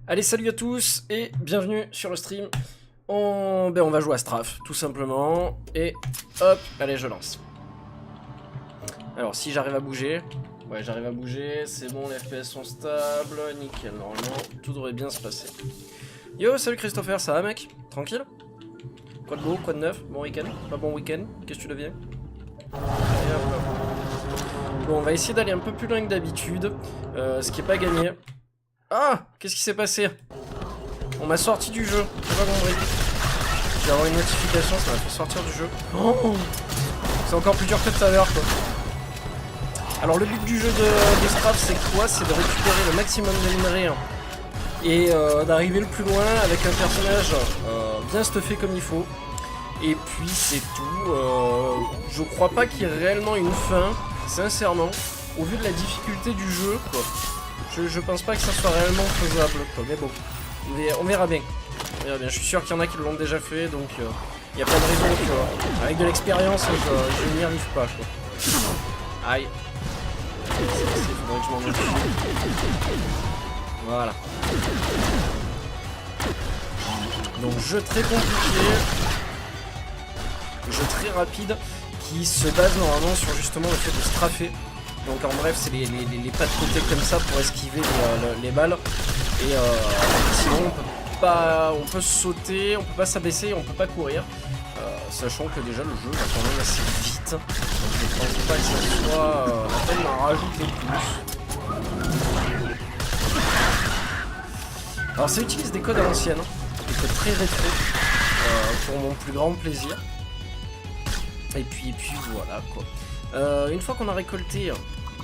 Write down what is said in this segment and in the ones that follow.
Allez, salut à tous et bienvenue sur le stream. On va jouer à Strafe, tout simplement. Et hop, allez, je lance. Alors, si j'arrive à bouger... Ouais, j'arrive à bouger, c'est bon, les FPS sont stables, nickel, normalement, tout devrait bien se passer. Yo, salut Christopher, ça va mec? Tranquille? Quoi de beau, quoi de neuf? Bon week-end? Pas bon week-end? Qu'est-ce que tu deviens? Bon, on va essayer d'aller un peu plus loin que d'habitude, ce qui est pas gagné. Ah! Qu'est-ce qui s'est passé? On m'a sorti du jeu, j'ai pas compris. Je vais avoir une notification, ça m'a fait sortir du jeu. Oh, c'est encore plus dur que tout à l'heure quoi. Alors le but du jeu de Strafe c'est quoi? C'est de récupérer le maximum de minerais et d'arriver le plus loin avec un personnage bien stuffé comme il faut. Et puis c'est tout. Je crois pas qu'il y ait réellement une fin, sincèrement, au vu de la difficulté du jeu quoi. Je pense pas que ça soit réellement faisable quoi, mais bon, on verra bien. Je suis sûr qu'il y en a qui l'ont déjà fait, donc il y a pas de raison que, avec de l'expérience, je n'y arrive pas quoi. Aïe. Faudrait que je m'en occupe. Voilà. Donc jeu très compliqué, jeu très rapide, qui se base normalement sur justement le fait de strafer. Donc en bref c'est les pas de côté comme ça pour esquiver les balles. Et sinon on peut sauter, on peut pas s'abaisser, on peut pas courir. Sachant que déjà le jeu va quand même assez vite. Donc je pense pas que ça soit la peine d'en rajouter plus. Alors ça utilise des codes à l'ancienne, des codes très rétro, pour mon plus grand plaisir. Et puis voilà quoi. Une fois qu'on a récolté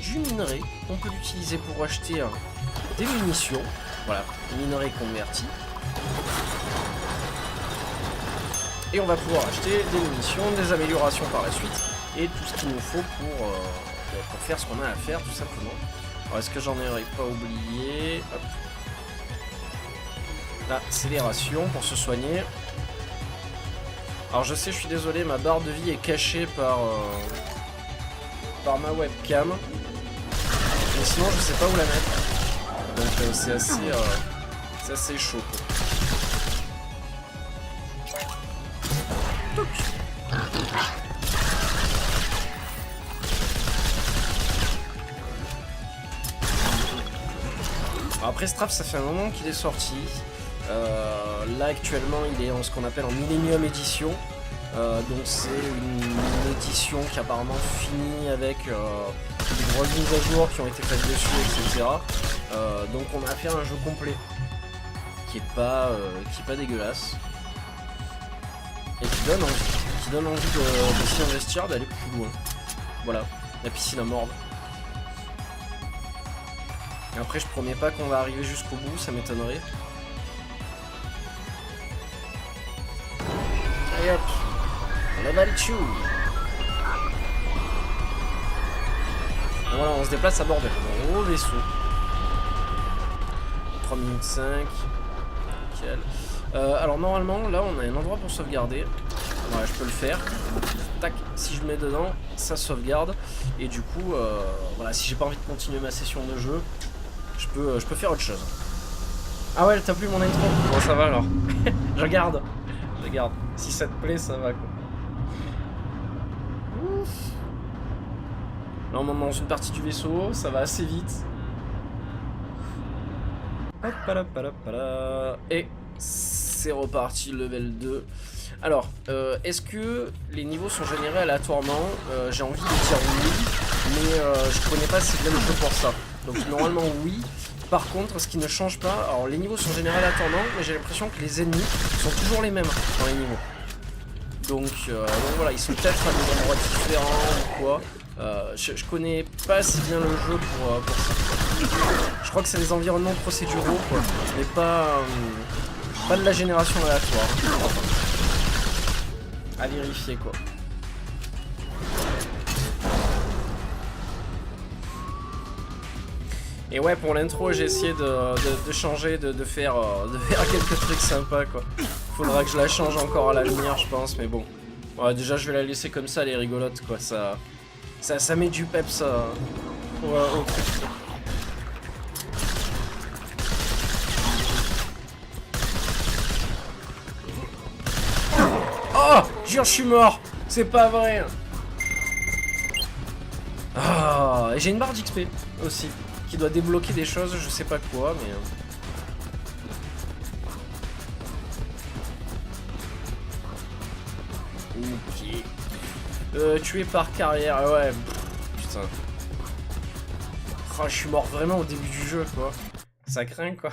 du minerai, on peut l'utiliser pour acheter des munitions. Voilà, minerai converti. Et on va pouvoir acheter des munitions, des améliorations par la suite, et tout ce qu'il nous faut pour faire ce qu'on a à faire tout simplement. Alors est-ce que j'en aurais pas oublié? Hop. L'accélération pour se soigner. Alors je sais, je suis désolé, ma barre de vie est cachée par ma webcam. Mais sinon je sais pas où la mettre. Donc c'est assez chaud. Après Strafe ça fait un moment qu'il est sorti. Là actuellement il est en ce qu'on appelle en Millennium Edition. Donc c'est une édition qui apparemment finit avec des grosses mises à jour qui ont été faites dessus, etc. Donc on a affaire à un jeu complet qui est pas dégueulasse et qui donne envie de s'y investir, d'aller plus loin. Voilà, la piscine à mordre. Et après je promets pas qu'on va arriver jusqu'au bout, ça m'étonnerait. Allez hop, on a dessus. Voilà, on se déplace à bord d'un gros vaisseau. 3 minutes 5. Nickel. Alors normalement, là on a un endroit pour sauvegarder. Ouais, je peux le faire. Tac, si je le mets dedans, ça sauvegarde. Et du coup, voilà, si j'ai pas envie de continuer ma session de jeu, je peux faire autre chose. Ah ouais, t'as plu mon intro? Bon, ça va alors. Je garde. Si ça te plaît, ça va quoi. Ouf. Là on monte dans une partie du vaisseau, ça va assez vite. Hop, et c'est reparti, level 2. Alors, est-ce que les niveaux sont générés aléatoirement? J'ai envie de dire oui, mais je connais pas si bien le jeu pour ça. Donc normalement oui. Par contre, ce qui ne change pas, alors les niveaux sont générés aléatoirement, mais j'ai l'impression que les ennemis sont toujours les mêmes dans les niveaux. Donc voilà, ils sont peut-être à des endroits différents ou quoi. Je connais pas assez bien le jeu pour ça. Je crois que c'est des environnements procéduraux quoi, mais pas de la génération aléatoire. À vérifier quoi. Et ouais, pour l'intro, j'ai essayé de changer, de faire quelques trucs sympas quoi. Faudra que je la change encore à la lumière, je pense, mais bon. Ouais, déjà, je vais la laisser comme ça, elle est rigolote quoi. Ça met du peps au truc. Jure, je suis mort. C'est pas vrai. Ah, et j'ai une barre d'XP aussi, qui doit débloquer des choses, je sais pas quoi, mais... Ok. Tué par carrière, ouais. Putain. Oh, je suis mort vraiment au début du jeu, quoi. Ça craint, quoi.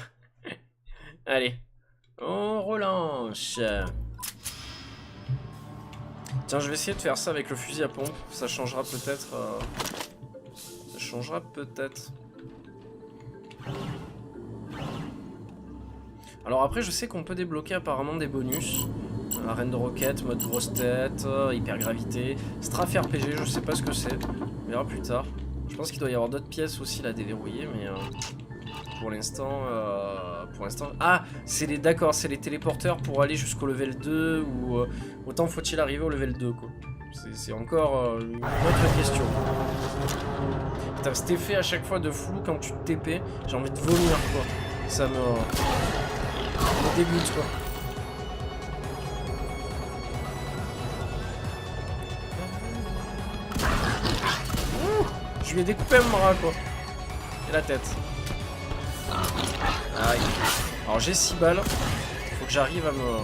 Allez. On relance. Tiens, je vais essayer de faire ça avec le fusil à pompe. Ça changera peut-être... Ça changera peut-être. Alors après, je sais qu'on peut débloquer apparemment des bonus. Arène de roquette, mode grosse tête, hyper gravité. Strafe RPG, je sais pas ce que c'est. On verra plus tard. Je pense qu'il doit y avoir d'autres pièces aussi là à déverrouiller, mais... Pour l'instant, Ah, c'est les... D'accord, c'est les téléporteurs pour aller jusqu'au level 2 ou... autant faut-il arriver au level 2, quoi. C'est encore une autre question. T'as cet effet à chaque fois de flou quand tu te TP. J'ai envie de vomir, quoi. Ça me dégoûte, quoi. Je lui ai découpé un bras, quoi. Et la tête. Aïe. Alors j'ai 6 balles. Faut que j'arrive à me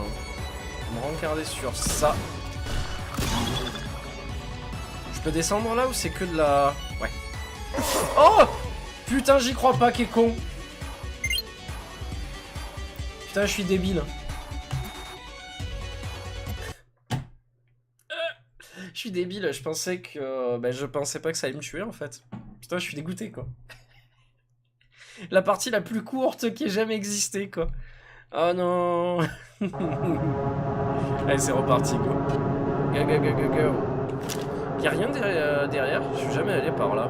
rencarder sur ça. Je peux descendre là ou c'est que de la... Ouais. Oh putain, j'y crois pas, qu'est con. Putain, je suis débile. Je suis débile, je pensais que... Bah, je pensais pas que ça allait me tuer en fait. Putain, je suis dégoûté, quoi. La partie la plus courte qui ait jamais existé, quoi. Oh non. Allez, c'est reparti, go. Go, go, go, go, go. Y'a rien derrière, je suis jamais allé par là.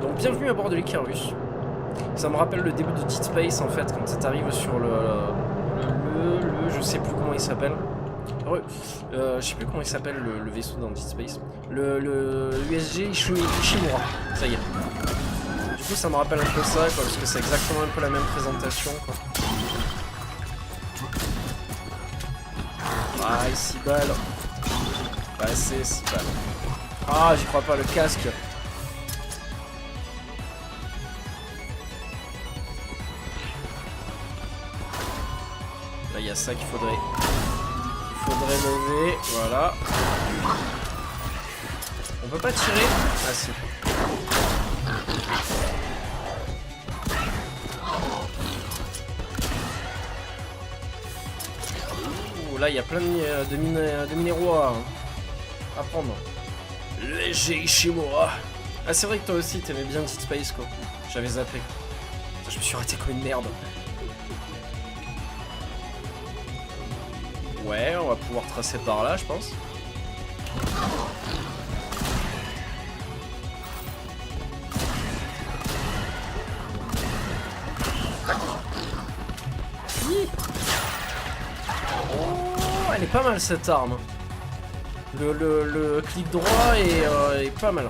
Donc, bienvenue à bord de l'Icarus. Ça me rappelle le début de Dead Space, en fait, quand t'arrives sur je sais plus comment il s'appelle. Je sais plus comment il s'appelle le vaisseau dans Dead Space. Le USG Ishimura, ça y est. Du coup ça me rappelle un peu ça, quoi, parce que c'est exactement un peu la même présentation, quoi. Ah, 6 balles. Passé 6 balles. Ah, j'y crois pas, le casque. Là il y a ça qu'il faudrait lever, voilà. On peut pas tirer? Ah si. Ouh, là il y a plein de minéraux à prendre. Léger Ishimura. Ah c'est vrai que toi aussi t'aimais bien Dead Space, quoi. J'avais zappé. Je me suis raté comme une merde. Ouais, on va pouvoir tracer par là, je pense. Oh, elle est pas mal cette arme. Le clic droit est pas mal.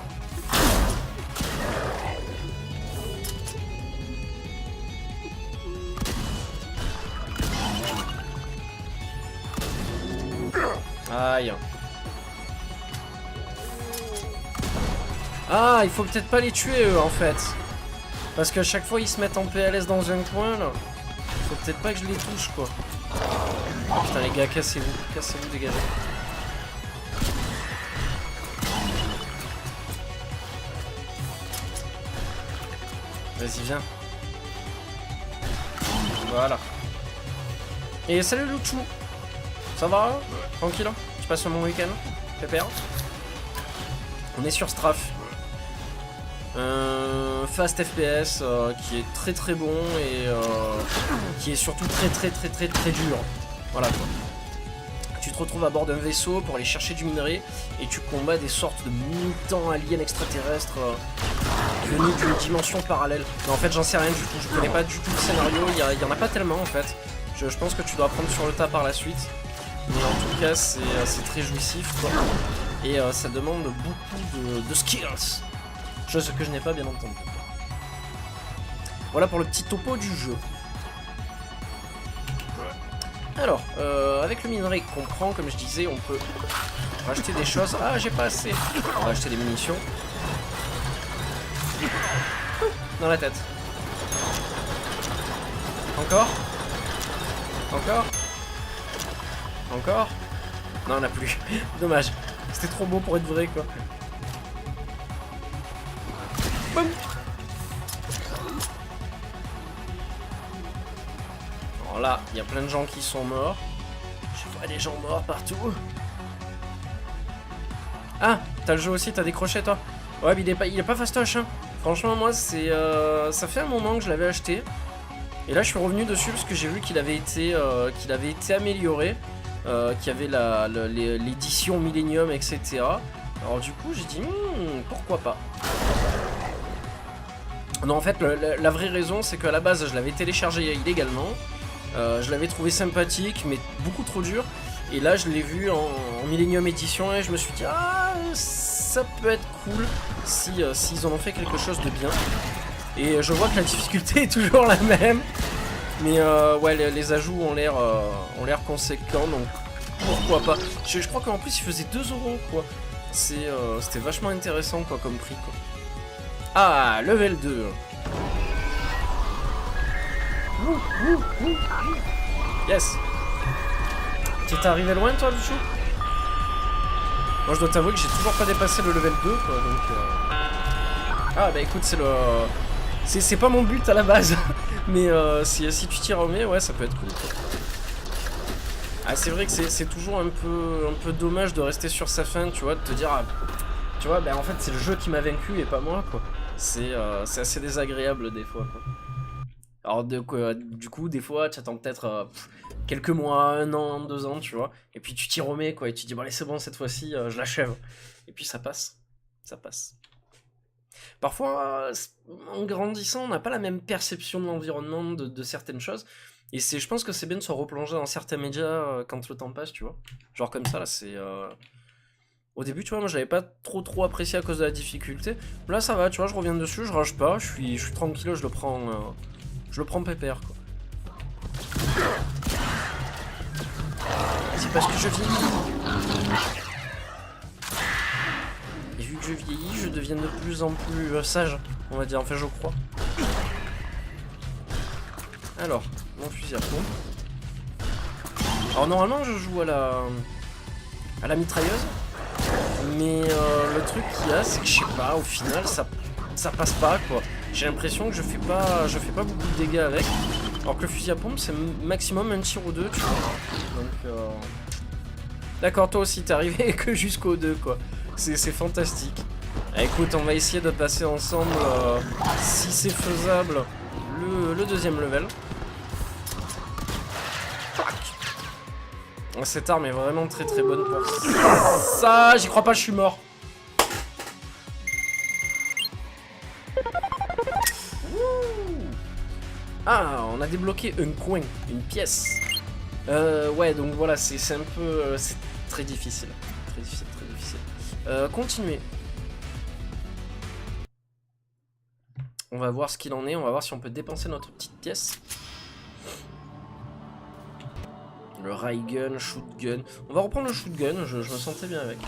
Aïe. Ah, il faut peut-être pas les tuer eux en fait. Parce qu'à chaque fois ils se mettent en PLS dans un coin là. Faut peut-être pas que je les touche, quoi. Oh, putain les gars, cassez-vous, dégagez. Vas-y, viens. Voilà. Et salut Louchou. Ça va? Tranquille, hein? Tu passes un bon week-end? Pépère? On est sur Strafe. Fast FPS qui est très très bon et qui est surtout très dur. Voilà quoi. Tu te retrouves à bord d'un vaisseau pour aller chercher du minerai et tu combats des sortes de mutants aliens extraterrestres venus d'une dimension parallèle. Mais en fait j'en sais rien du tout, je connais pas du tout le scénario, il y en a pas tellement en fait. Je pense que tu dois apprendre sur le tas par la suite. Mais en tout cas c'est très jouissif quoi. Et ça demande beaucoup de skills. Chose que je n'ai pas bien entendu. Voilà pour le petit topo du jeu. Alors, avec le minerai qu'on prend, comme je disais, on peut racheter des choses. Ah, j'ai pas assez. On va acheter des munitions. Dans la tête. Encore. Encore. Encore. Non, on n'a plus. Dommage. C'était trop beau pour être vrai, quoi. Boum. Alors là, il y a plein de gens qui sont morts. Je vois des gens morts partout. Ah, t'as le jeu aussi, t'as des crochets, toi? Ouais, mais il est pas fastoche, hein. Franchement, moi, c'est ça fait un moment que je l'avais acheté. Et là, je suis revenu dessus parce que j'ai vu qu'il avait été amélioré. Qu'il y avait l'édition Millennium, etc. Alors du coup, j'ai dit, pourquoi pas. Non, en fait, la vraie raison, c'est qu'à la base, je l'avais téléchargé illégalement. Je l'avais trouvé sympathique, mais beaucoup trop dur. Et là, je l'ai vu en Millennium Edition et je me suis dit, ah, ça peut être cool s'ils en ont fait quelque chose de bien. Et je vois que la difficulté est toujours la même. Mais ouais, les ajouts ont l'air conséquents, donc pourquoi pas. Je crois qu'en plus, il faisait 2 €, quoi. C'était vachement intéressant, quoi, comme prix, quoi. Ah, level 2. Yes. T'es arrivé loin, toi, Luchou? Moi, je dois t'avouer que j'ai toujours pas dépassé le level 2, quoi, donc... Ah, bah écoute, c'est pas mon but à la base. Mais si tu t'y remets, ouais, ça peut être cool, quoi. Ah, c'est vrai que c'est toujours un peu dommage de rester sur sa fin, tu vois, de te dire... Ah, tu vois, bah en fait, c'est le jeu qui m'a vaincu et pas moi, quoi. C'est assez désagréable, des fois, quoi. Alors, du coup, des fois, tu attends peut-être quelques mois, 1 an, 2 ans, tu vois. Et puis tu t'y remets, quoi, et tu te dis, bon, allez, c'est bon, cette fois-ci, je l'achève. Et puis ça passe. Ça passe. Parfois, en grandissant, on n'a pas la même perception de l'environnement, de certaines choses. Et je pense que c'est bien de se replonger dans certains médias quand le temps passe, tu vois. Genre comme ça, là, c'est... Au début, tu vois, moi, je l'avais pas trop apprécié à cause de la difficulté. Là, ça va, tu vois, je reviens dessus, je rage pas, je suis tranquille, je le prends pépère, quoi. C'est parce que je vieillis. Et vu que je vieillis, je deviens de plus en plus sage, on va dire, enfin je crois. Alors, mon fusil à pompe. Alors normalement je joue à la mitrailleuse. Mais le truc qu'il y a, c'est que je sais pas, au final ça passe pas, quoi. J'ai l'impression que je fais pas beaucoup de dégâts avec. Alors que le fusil à pompe c'est maximum un tir ou 2, tu vois. Donc d'accord, toi aussi t'es arrivé que jusqu'au 2, quoi. C'est fantastique. Écoute, on va essayer de passer ensemble, si c'est faisable, le deuxième level. Cette arme est vraiment très bonne pour ça. J'y crois pas, je suis mort. Ah, on a débloqué un coin, une pièce. Ouais, donc voilà, c'est un peu... c'est très difficile. Très difficile. Continuer. On va voir ce qu'il en est, on va voir si on peut dépenser notre petite pièce. Le ray gun, shoot gun. On va reprendre le shoot gun, je me sentais bien avec.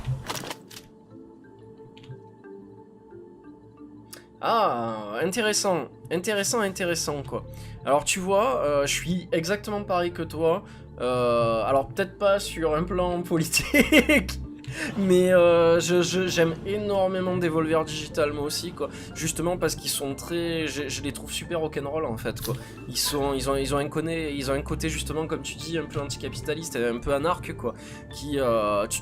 Ah, intéressant, quoi. Alors tu vois, je suis exactement pareil que toi. Alors peut-être pas sur un plan politique, mais j'aime énormément Devolver Digital, moi aussi, quoi. Justement parce qu'ils sont très... Je les trouve super rock'n'roll, en fait, quoi. Ils ont un côté, justement, comme tu dis, un peu anticapitaliste, un peu anarque, quoi. Qui,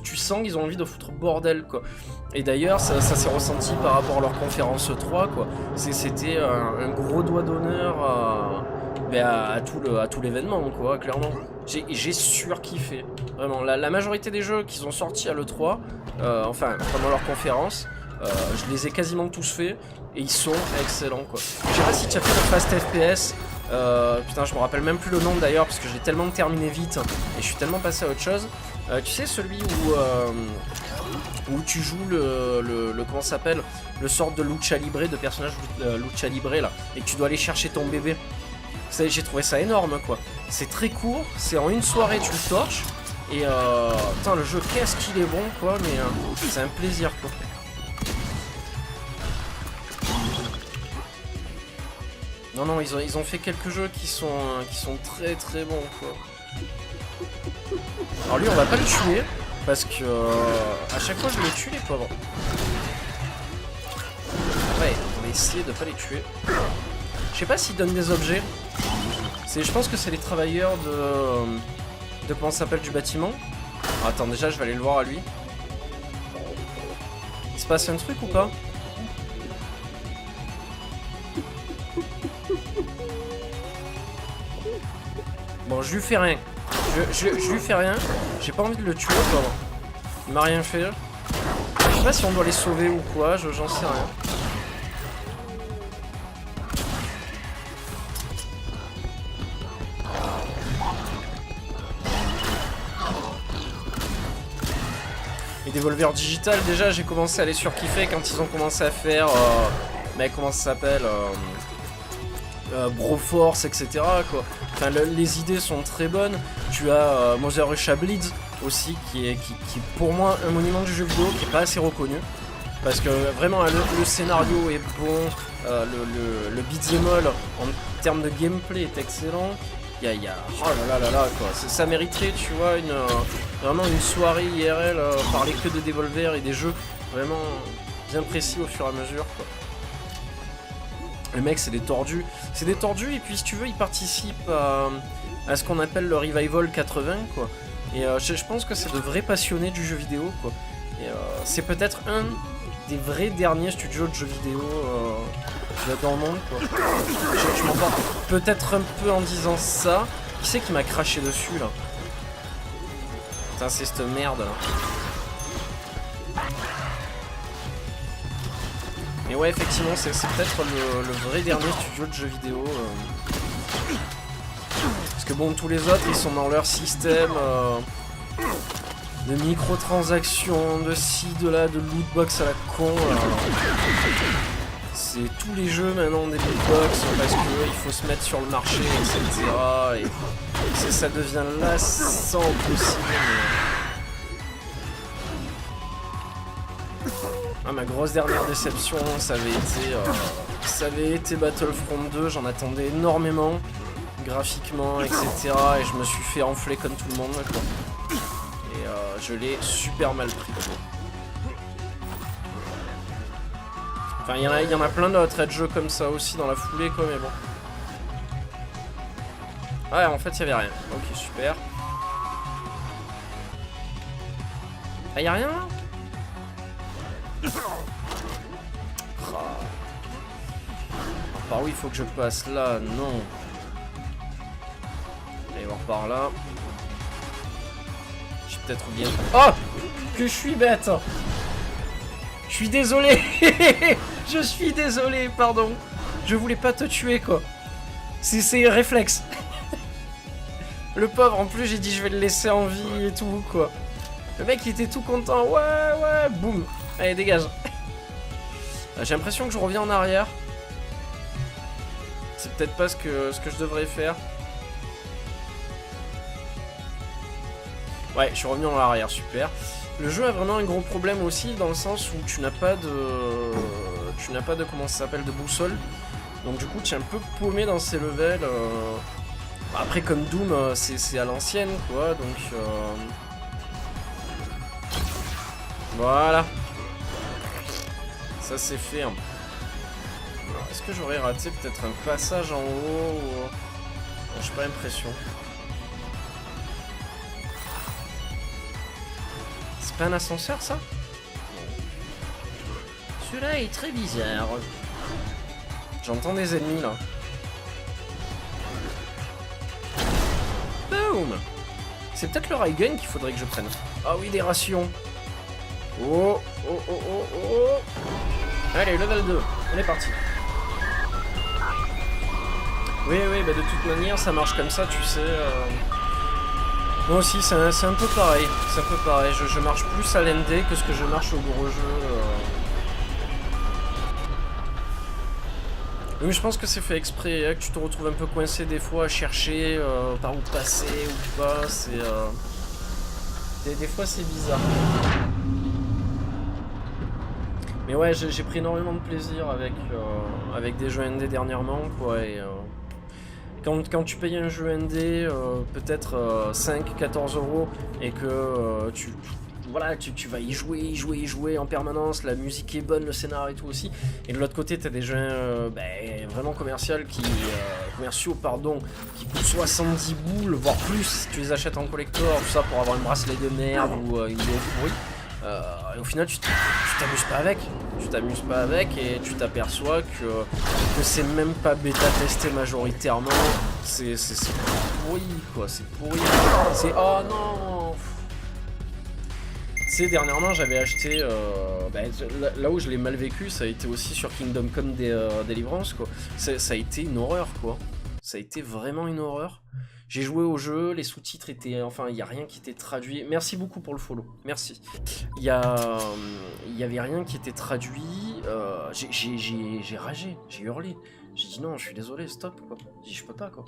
tu sens qu'ils ont envie de foutre bordel, quoi. Et d'ailleurs, ça s'est ressenti par rapport à leur conférence 3, quoi. C'était un gros doigt d'honneur à tout l'événement, quoi, clairement. J'ai surkiffé, vraiment. La majorité des jeux qu'ils ont sortis à l'E3, enfin, pendant leur conférence, je les ai quasiment tous faits, et ils sont excellents, quoi. Je sais pas si tu as fait le Fast FPS, putain, je me rappelle même plus le nom d'ailleurs, parce que je l'ai tellement terminé vite, et je suis tellement passé à autre chose. Tu sais, celui où tu joues comment ça s'appelle, le sort de Lucha Libre, de personnage Lucha Libre, là, et que tu dois aller chercher ton bébé. J'ai trouvé ça énorme quoi. C'est très court, c'est en une soirée tu le torches. Et putain le jeu qu'est-ce qu'il est bon quoi, mais c'est un plaisir quoi. Non, ils ont fait quelques jeux qui sont très très bons quoi. Alors lui on va pas le tuer, parce que à chaque fois je les tue les pauvres. Ouais, on va essayer de pas les tuer. Je sais pas s'ils donnent des objets. Je pense que c'est les travailleurs de comment ça s'appelle du bâtiment. Alors, attends, déjà je vais aller le voir à lui. Il se passe un truc ou pas? Bon, je lui fais rien. Je lui fais rien. J'ai pas envie de le tuer, quoi. Il m'a rien fait. Je sais pas si on doit les sauver ou quoi, j'en sais rien. Les Devolver Digital, déjà j'ai commencé à les surkiffer quand ils ont commencé à faire mais comment ça s'appelle Broforce, etc. quoi. Enfin, les idées sont très bonnes. Tu as Mother Russia Bleeds aussi, qui est pour moi un monument du jeu vidéo qui est pas assez reconnu. Parce que vraiment le scénario est bon, le beat'em all en termes de gameplay est excellent. Oh là quoi, ça mériterait, tu vois, vraiment une soirée IRL, parler que de Devolver et des jeux vraiment bien précis au fur et à mesure quoi. Les mecs c'est des tordus, et puis si tu veux ils participent à ce qu'on appelle le Revival 80 quoi. Et je pense que c'est de vrais passionnés du jeu vidéo quoi. Et c'est peut-être un des vrais derniers studios de jeux vidéo dans le monde quoi. Je m'en porte peut-être un peu en disant ça. Qui c'est qui m'a craché dessus là? Putain c'est cette merde là. Mais ouais effectivement c'est peut-être le vrai dernier studio de jeux vidéo. Parce que bon tous les autres ils sont dans leur système de microtransactions, de ci, de là, de lootbox à la con. C'est tous les jeux maintenant des lootbox parce qu'il faut se mettre sur le marché, etc. Et ça devient lassant possible. Ah, ma grosse dernière déception, ça avait été Battlefront 2, j'en attendais énormément, graphiquement, etc. Et je me suis fait enfler comme tout le monde, quoi. Et je l'ai super mal pris. Enfin, il y en a plein d'autres de jeux comme ça aussi dans la foulée, quoi, mais bon. Ouais, en fait, il y avait rien. Ok, super. Ah, y a rien là? Par où il faut que je passe là? Non. Allez voir par là. J'ai peut-être oublié. Oh! Que je suis bête! Je suis désolé. Je suis désolé, pardon. Je voulais pas te tuer quoi. C'est réflexe. Le pauvre, en plus j'ai dit je vais le laisser en vie et tout quoi. Le mec il était tout content. Ouais, boum. Allez dégage. J'ai l'impression que je reviens en arrière. C'est peut-être pas ce que je devrais faire. Ouais, je suis revenu en arrière, super. Le jeu a vraiment un gros problème aussi dans le sens où tu n'as pas de comment ça s'appelle, de boussole. Donc du coup tu es un peu paumé dans ces levels. Après comme Doom c'est à l'ancienne quoi, donc voilà. Ça c'est fait. Est-ce que j'aurais raté peut-être un passage en haut ou... J'ai pas l'impression. C'est pas un ascenseur ça? Celui-là est très bizarre. J'entends des ennemis là. Boum! C'est peut-être le ray gun qu'il faudrait que je prenne. Ah oui, des rations. Oh. Allez, level 2. On est parti. Oui, bah de toute manière, ça marche comme ça, tu sais. Moi aussi, c'est un peu pareil. C'est un peu pareil. Je marche plus à l'ND que ce que je marche au gros jeu. Mais je pense que c'est fait exprès, hein, que tu te retrouves un peu coincé des fois à chercher par où passer ou pas, c'est... Des fois c'est bizarre. Mais ouais, j'ai pris énormément de plaisir avec des jeux indés dernièrement, quoi, et... Quand tu payes un jeu indé, peut-être 5-14 € et que voilà, tu vas y jouer en permanence, la musique est bonne, le scénario et tout aussi. Et de l'autre côté, t'as des jeux vraiment commerciaux qui coûtent 70 boules, voire plus si tu les achètes en collector, tout ça pour avoir une bracelet de merde ou une vidéo pourrie. Et au final, tu t'amuses pas avec. Tu t'amuses pas avec et tu t'aperçois que c'est même pas bêta testé majoritairement. C'est pourri, quoi. C'est pourri. C'est... Oh non. Tu sais, dernièrement, j'avais acheté... là où je l'ai mal vécu, ça a été aussi sur Kingdom Come Deliverance, quoi. Ça a été une horreur, quoi. Ça a été vraiment une horreur. J'ai joué au jeu, les sous-titres étaient... Enfin, il n'y a rien qui était traduit. Merci beaucoup pour le follow, merci. Il y avait rien qui était traduit. J'ai ragé, j'ai hurlé. J'ai dit non, je suis désolé, stop, quoi. J'ai dit je peux pas, quoi.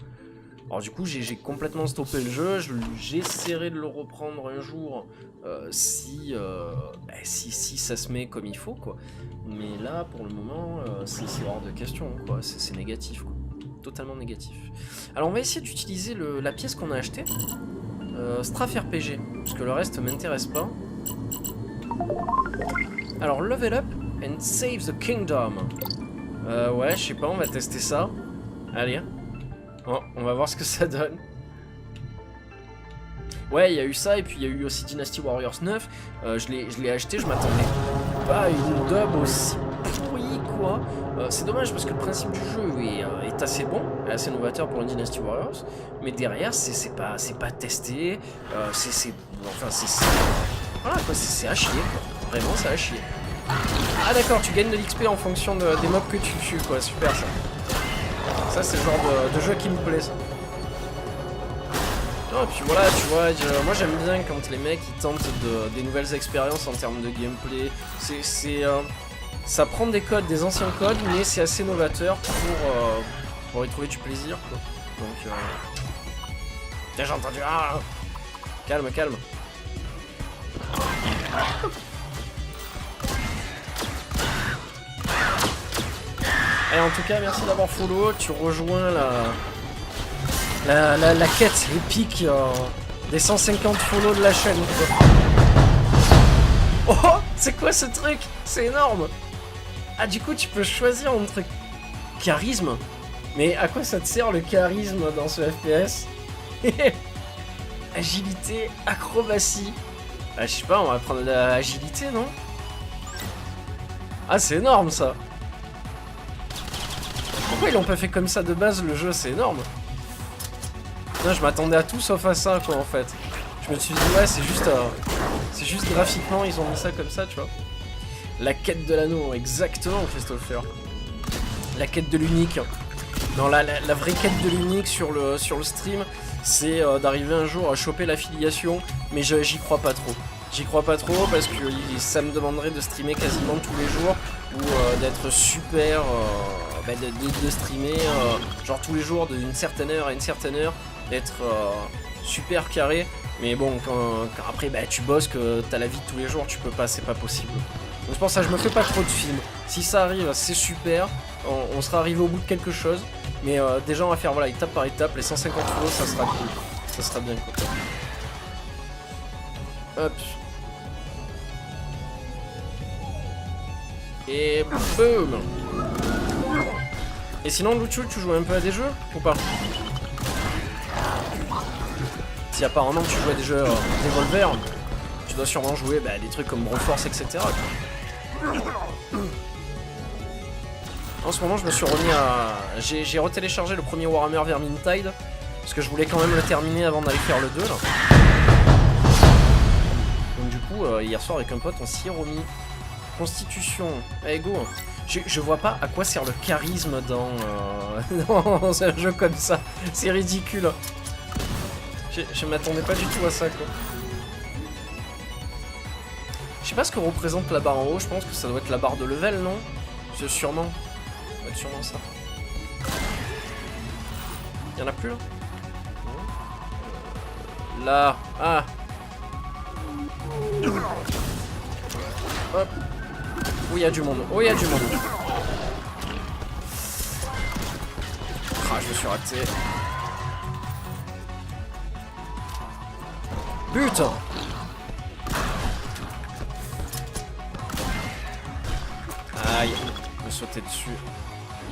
Alors du coup, j'ai complètement stoppé le jeu. J'essaierai de le reprendre un jour si ça se met comme il faut, quoi. Mais là, pour le moment, c'est hors de question, quoi. C'est négatif, quoi. Totalement négatif. Alors on va essayer d'utiliser la pièce qu'on a achetée, Strafe RPG, parce que le reste m'intéresse pas. Alors level up and save the kingdom. Ouais, je sais pas, on va tester ça. Allez, oh, on va voir ce que ça donne. Ouais, il y a eu ça, et puis il y a eu aussi Dynasty Warriors 9. Je l'ai acheté, je m'attendais pas à une dub aussi pourrie, quoi. C'est dommage parce que le principe du jeu est assez bon, assez novateur pour une Dynasty Warriors, mais derrière c'est pas testé, enfin voilà quoi, c'est à chier, quoi. Vraiment c'est à chier. Ah d'accord, tu gagnes de l'XP en fonction des mobs que tu tues, quoi, super ça. Ça c'est le genre de jeu qui me plaît, ça. Non, et puis voilà, tu vois, moi j'aime bien quand les mecs ils tentent des nouvelles expériences en termes de gameplay. Ça prend des codes, des anciens codes, mais c'est assez novateur pour y trouver du plaisir, quoi. Donc, j'ai entendu. Ah, calme, calme. Et en tout cas, merci d'avoir follow. Tu rejoins la quête épique des 150 follow de la chaîne, quoi. Oh, c'est quoi ce truc? C'est énorme. Ah, du coup, tu peux choisir entre charisme. Mais à quoi ça te sert le charisme dans ce FPS? Agilité, acrobatie. Ah, je sais pas, on va prendre de l'agilité, non? Ah, c'est énorme ça. Pourquoi ils l'ont pas fait comme ça de base, le jeu? C'est énorme. Non, je m'attendais à tout sauf à ça, quoi, en fait. Je me suis dit, ouais, c'est juste graphiquement, ils ont mis ça comme ça, tu vois. La quête de l'anneau, exactement, Christopher. La quête de l'unique. Non, la vraie quête de l'unique sur le stream, c'est d'arriver un jour à choper l'affiliation, mais j'y crois pas trop. J'y crois pas trop parce que ça me demanderait de streamer quasiment tous les jours ou d'être super... de streamer genre tous les jours d'une certaine heure à une certaine heure, d'être super carré. Mais bon, quand après tu bosses, que t'as la vie de tous les jours, tu peux pas, c'est pas possible. Donc c'est pour ça que je me fais pas trop de films. Si ça arrive, c'est super, on sera arrivé au bout de quelque chose. Mais déjà on va faire voilà, étape par étape, les 150 follow, ça sera cool. Ça sera bien cool. Hop. Et boum. Et sinon Luchu, tu joues un peu à des jeux ou pas? Si apparemment tu joues à des jeux Devolver, tu dois sûrement jouer des trucs comme Broforce, etc. quoi. En ce moment je me suis remis à... J'ai retéléchargé le premier Warhammer Vermintide, parce que je voulais quand même le terminer avant d'aller faire le 2 là. Donc du coup, hier soir avec un pote on s'y est remis. Constitution, allez go. Je vois pas à quoi sert le charisme dans un jeu comme ça, c'est ridicule. Je m'attendais pas du tout à ça, quoi. Je sais pas ce que représente la barre en haut, je pense que ça doit être la barre de level, non? Sûrement. Ça doit être sûrement ça. Y'en a plus là? Là. Ah. Hop. Oh, il y a du monde. Oh, il y a du monde. Ah, je me suis raté. Putain. Aïe. Me sauter dessus.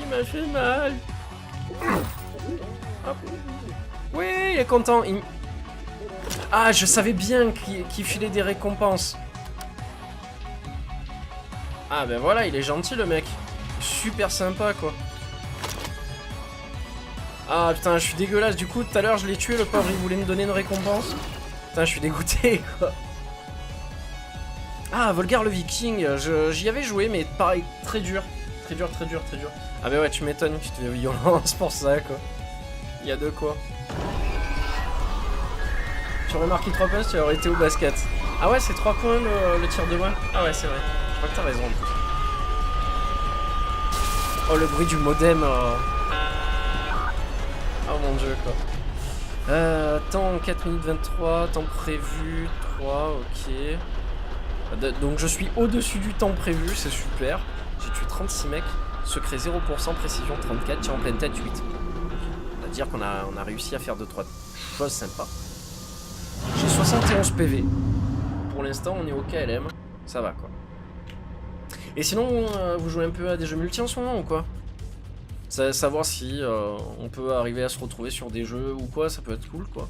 Il m'a fait mal. Hop. Oui, il est content. Ah, je savais bien qu'il filait des récompenses. Ah, ben voilà, il est gentil le mec. Super sympa, quoi. Ah, putain, je suis dégueulasse. Du coup, tout à l'heure, je l'ai tué, le pauvre. Il voulait me donner une récompense. Putain, je suis dégoûté, quoi. Ah, Volgar le Viking. J'y avais joué, mais pareil, très dur. Très dur, très dur, très dur. Ah, ben ouais, tu m'étonnes que tu te fais violence pour ça, quoi. Il y a de quoi. Tu aurais marqué 3 points si tu aurais été au basket. Ah ouais, c'est 3 points le tir de loin. Ah ouais, c'est vrai. Je crois que t'as raison en plus. Oh, le bruit du modem. Oh mon dieu, quoi. Temps 4 minutes 23, temps prévu 3, ok. Donc je suis au-dessus du temps prévu, c'est super. J'ai tué 36 mecs. Secret 0%, précision 34, tir en pleine tête 8. On va dire qu'on a réussi à faire 2-3 choses sympas. J'ai 71 PV. Pour l'instant, on est au KLM. Ça va, quoi. Et sinon, vous jouez un peu à des jeux multi en ce moment ou quoi? Savoir si on peut arriver à se retrouver sur des jeux ou quoi, ça peut être cool, quoi.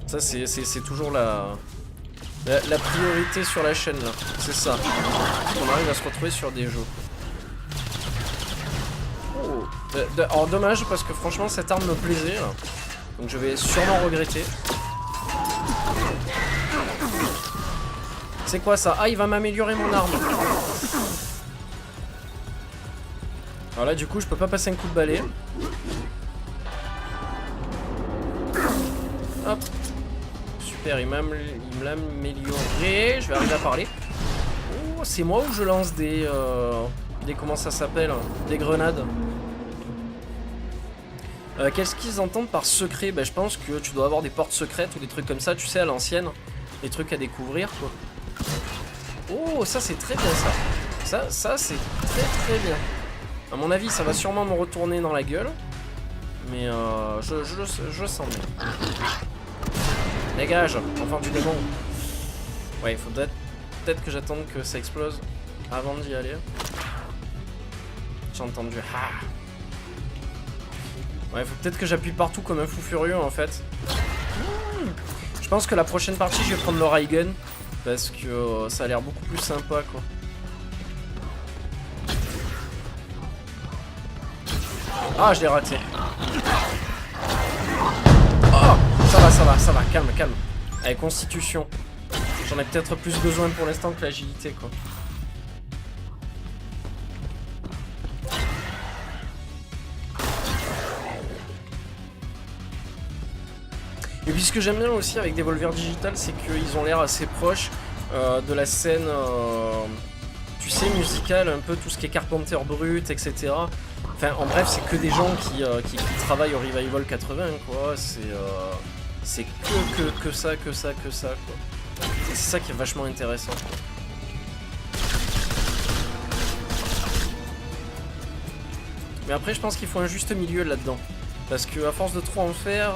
Ça, c'est toujours la priorité sur la chaîne, là. C'est ça. On arrive à se retrouver sur des jeux. Oh. Alors, dommage, parce que franchement, cette arme me plaisait, là. Donc, je vais sûrement regretter. C'est quoi ça? Ah, il va m'améliorer mon arme. Alors là, du coup, je peux pas passer un coup de balai. Hop. Super, il me l'a amélioré. Je vais arriver à parler. Oh, c'est moi où je lance des comment ça s'appelle? Des grenades. Qu'est-ce qu'ils entendent par secret? Bah, je pense que tu dois avoir des portes secrètes ou des trucs comme ça, tu sais, à l'ancienne. Des trucs à découvrir, quoi. Oh, ça c'est très bien, ça. Ça c'est très très bien. À mon avis, ça va sûrement me retourner dans la gueule. Mais je sens bien. Dégage, enfant du démon. Ouais, il faut peut-être que j'attende que ça explose avant d'y aller. J'ai entendu. Ah. Ouais, il faut peut-être que j'appuie partout comme un fou furieux en fait. Je pense que la prochaine partie, je vais prendre le Raigun. Parce que ça a l'air beaucoup plus sympa, quoi. Ah, je l'ai raté. Oh, ça va, calme, calme. Allez, constitution. J'en ai peut-être plus besoin pour l'instant que l'agilité, quoi. Et puis ce que j'aime bien aussi avec Devolver Digital, c'est qu'ils ont l'air assez proches de la scène, tu sais, musicale, un peu tout ce qui est Carpenter Brut, etc. Enfin, en bref, c'est que des gens qui travaillent au Revival 80, quoi. C'est que ça, quoi. C'est ça qui est vachement intéressant, quoi. Mais après, je pense qu'il faut un juste milieu là-dedans. Parce que à force de trop en faire...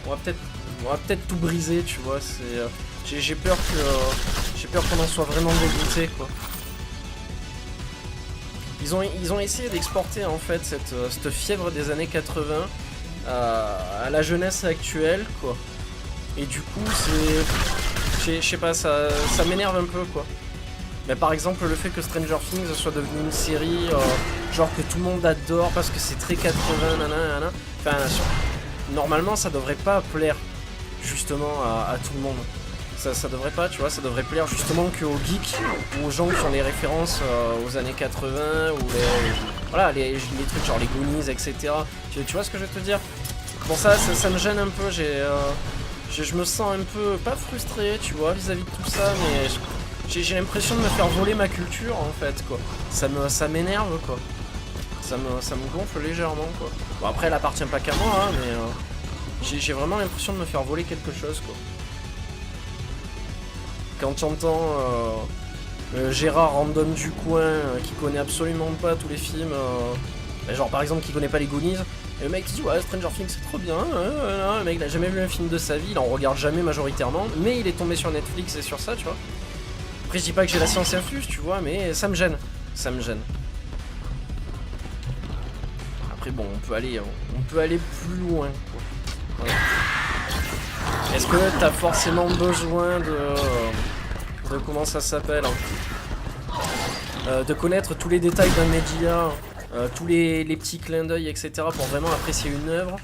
on va peut-être tout briser, tu vois. J'ai peur qu'on en soit vraiment dégoûté, quoi. Ils ont essayé d'exporter en fait cette fièvre des années 80 à la jeunesse actuelle, quoi. Et du coup, je sais pas, ça m'énerve un peu, quoi. Mais par exemple, le fait que Stranger Things soit devenu une série genre que tout le monde adore parce que c'est très 80, nanana. Enfin, normalement, ça devrait pas plaire justement à tout le monde. Ça devrait pas, tu vois, ça devrait plaire justement qu'aux geeks ou aux gens qui ont les références aux années 80 ou voilà, les trucs genre les Goonies, etc. Tu vois ce que je veux te dire? Bon, ça me gêne un peu, je me sens un peu, pas frustré, tu vois, vis-à-vis de tout ça, mais j'ai l'impression de me faire voler ma culture, en fait, quoi. Ça m'énerve, quoi. Ça me gonfle légèrement quoi. Bon après elle appartient pas qu'à moi hein, mais j'ai vraiment l'impression de me faire voler quelque chose quoi. Quand tu entends Gérard random du coin qui connaît absolument pas tous les films, genre par exemple qui connaît pas les Goonies, et le mec qui dit ouais Stranger Things c'est trop bien, le mec il a jamais vu un film de sa vie, il en regarde jamais majoritairement, mais il est tombé sur Netflix et sur ça tu vois. Après je dis pas que j'ai la science infuse tu vois, mais ça me gêne, ça me gêne. Après bon on peut aller plus loin quoi. Voilà. Est-ce que t'as forcément besoin de comment ça s'appelle de connaître tous les détails d'un média, tous les petits clins d'œil, etc. pour vraiment apprécier une œuvre?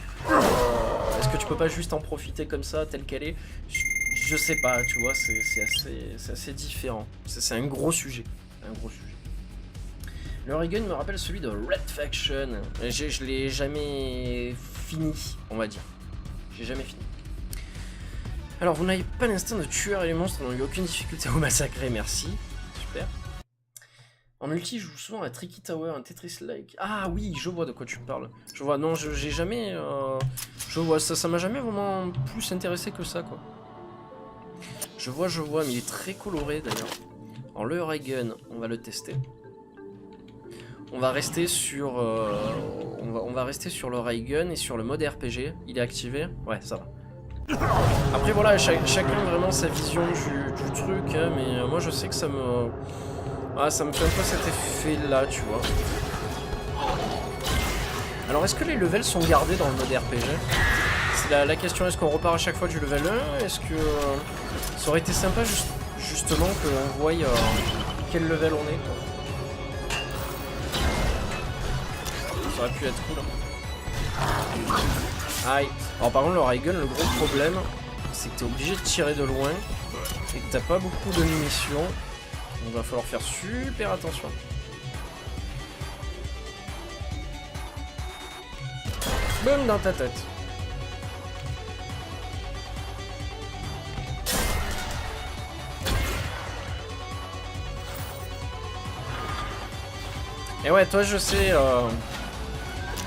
Est-ce que tu peux pas juste en profiter comme ça, telle qu'elle est? Je sais pas, tu vois, c'est assez différent. C'est un gros sujet. Un gros sujet. Le Reagan me rappelle celui de Red Faction. Je l'ai jamais fini, on va dire. J'ai jamais fini. Alors, vous n'avez pas l'instinct de tueur et les monstres n'ont eu aucune difficulté à vous massacrer, merci. Super. En multi, je joue souvent à Tricky Tower, un Tetris-like. Ah oui, je vois de quoi tu parles. Je vois, non, j'ai jamais... je vois, ça m'a jamais vraiment plus intéressé que ça, quoi. Je vois, mais il est très coloré, d'ailleurs. Alors, le Reagan, on va le tester. On va rester sur... on va rester sur le Reagan et sur le mode RPG. Il est activé? Ouais, ça va. Après voilà, chacun vraiment sa vision du truc, hein, mais moi je sais que ça me... Ah, ça me fait un peu cet effet là, tu vois. Alors est-ce que les levels sont gardés dans le mode RPG? C'est la question, est-ce qu'on repart à chaque fois du level 1? Est-ce que... ça aurait été sympa justement que l'on voie quel level on est, quoi. Ça aurait pu être cool. Aïe. Alors par contre le Reagan, le gros problème c'est que t'es obligé de tirer de loin et que t'as pas beaucoup de munitions. Donc va falloir faire super attention. Boum dans ta tête. Et ouais toi je sais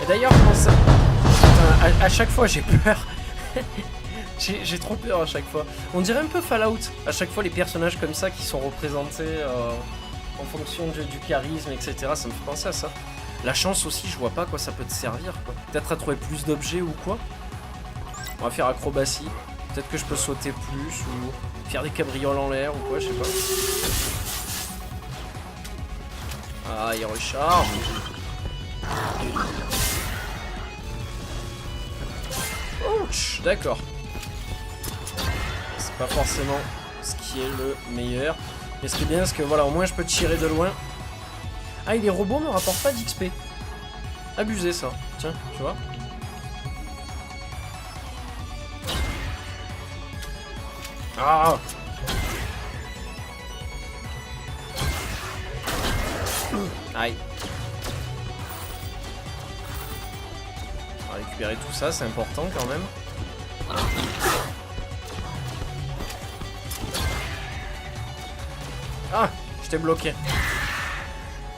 Et d'ailleurs comment ça... À chaque fois j'ai peur. J'ai trop peur à chaque fois. On dirait un peu Fallout. À chaque fois les personnages comme ça qui sont représentés en fonction du charisme, etc. Ça me fait penser à ça. La chance aussi, je vois pas à quoi ça peut te servir. Peut-être à trouver plus d'objets ou quoi. On va faire acrobatie. Peut-être que je peux sauter plus ou faire des cabrioles en l'air ou quoi, je sais pas. Ah, il recharge. Ouch, d'accord. C'est pas forcément ce qui est le meilleur. Mais ce qui est bien, c'est que voilà, au moins je peux tirer de loin. Ah, et les robots ne rapportent pas d'XP. Abusé ça. Tiens, tu vois. Ah! Aïe. On va récupérer tout ça, c'est important quand même. Ah! Je t'ai bloqué.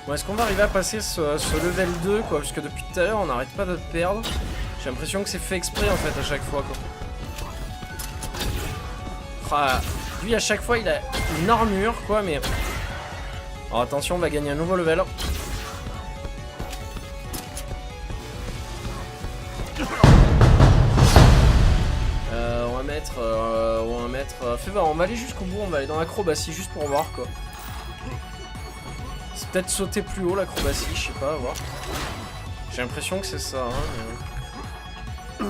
Bon, est-ce qu'on va arriver à passer ce level 2 quoi? Parce que depuis tout à l'heure on n'arrête pas de perdre. J'ai l'impression que c'est fait exprès en fait à chaque fois quoi. Ah, lui à chaque fois il a une armure quoi mais... Alors attention, on va gagner un nouveau level. On va mettre... Fais voir, on va aller jusqu'au bout, on va aller dans l'acrobatie juste pour voir quoi. C'est peut-être sauter plus haut l'acrobatie, je sais pas, à voir. J'ai l'impression que c'est ça, hein, mais...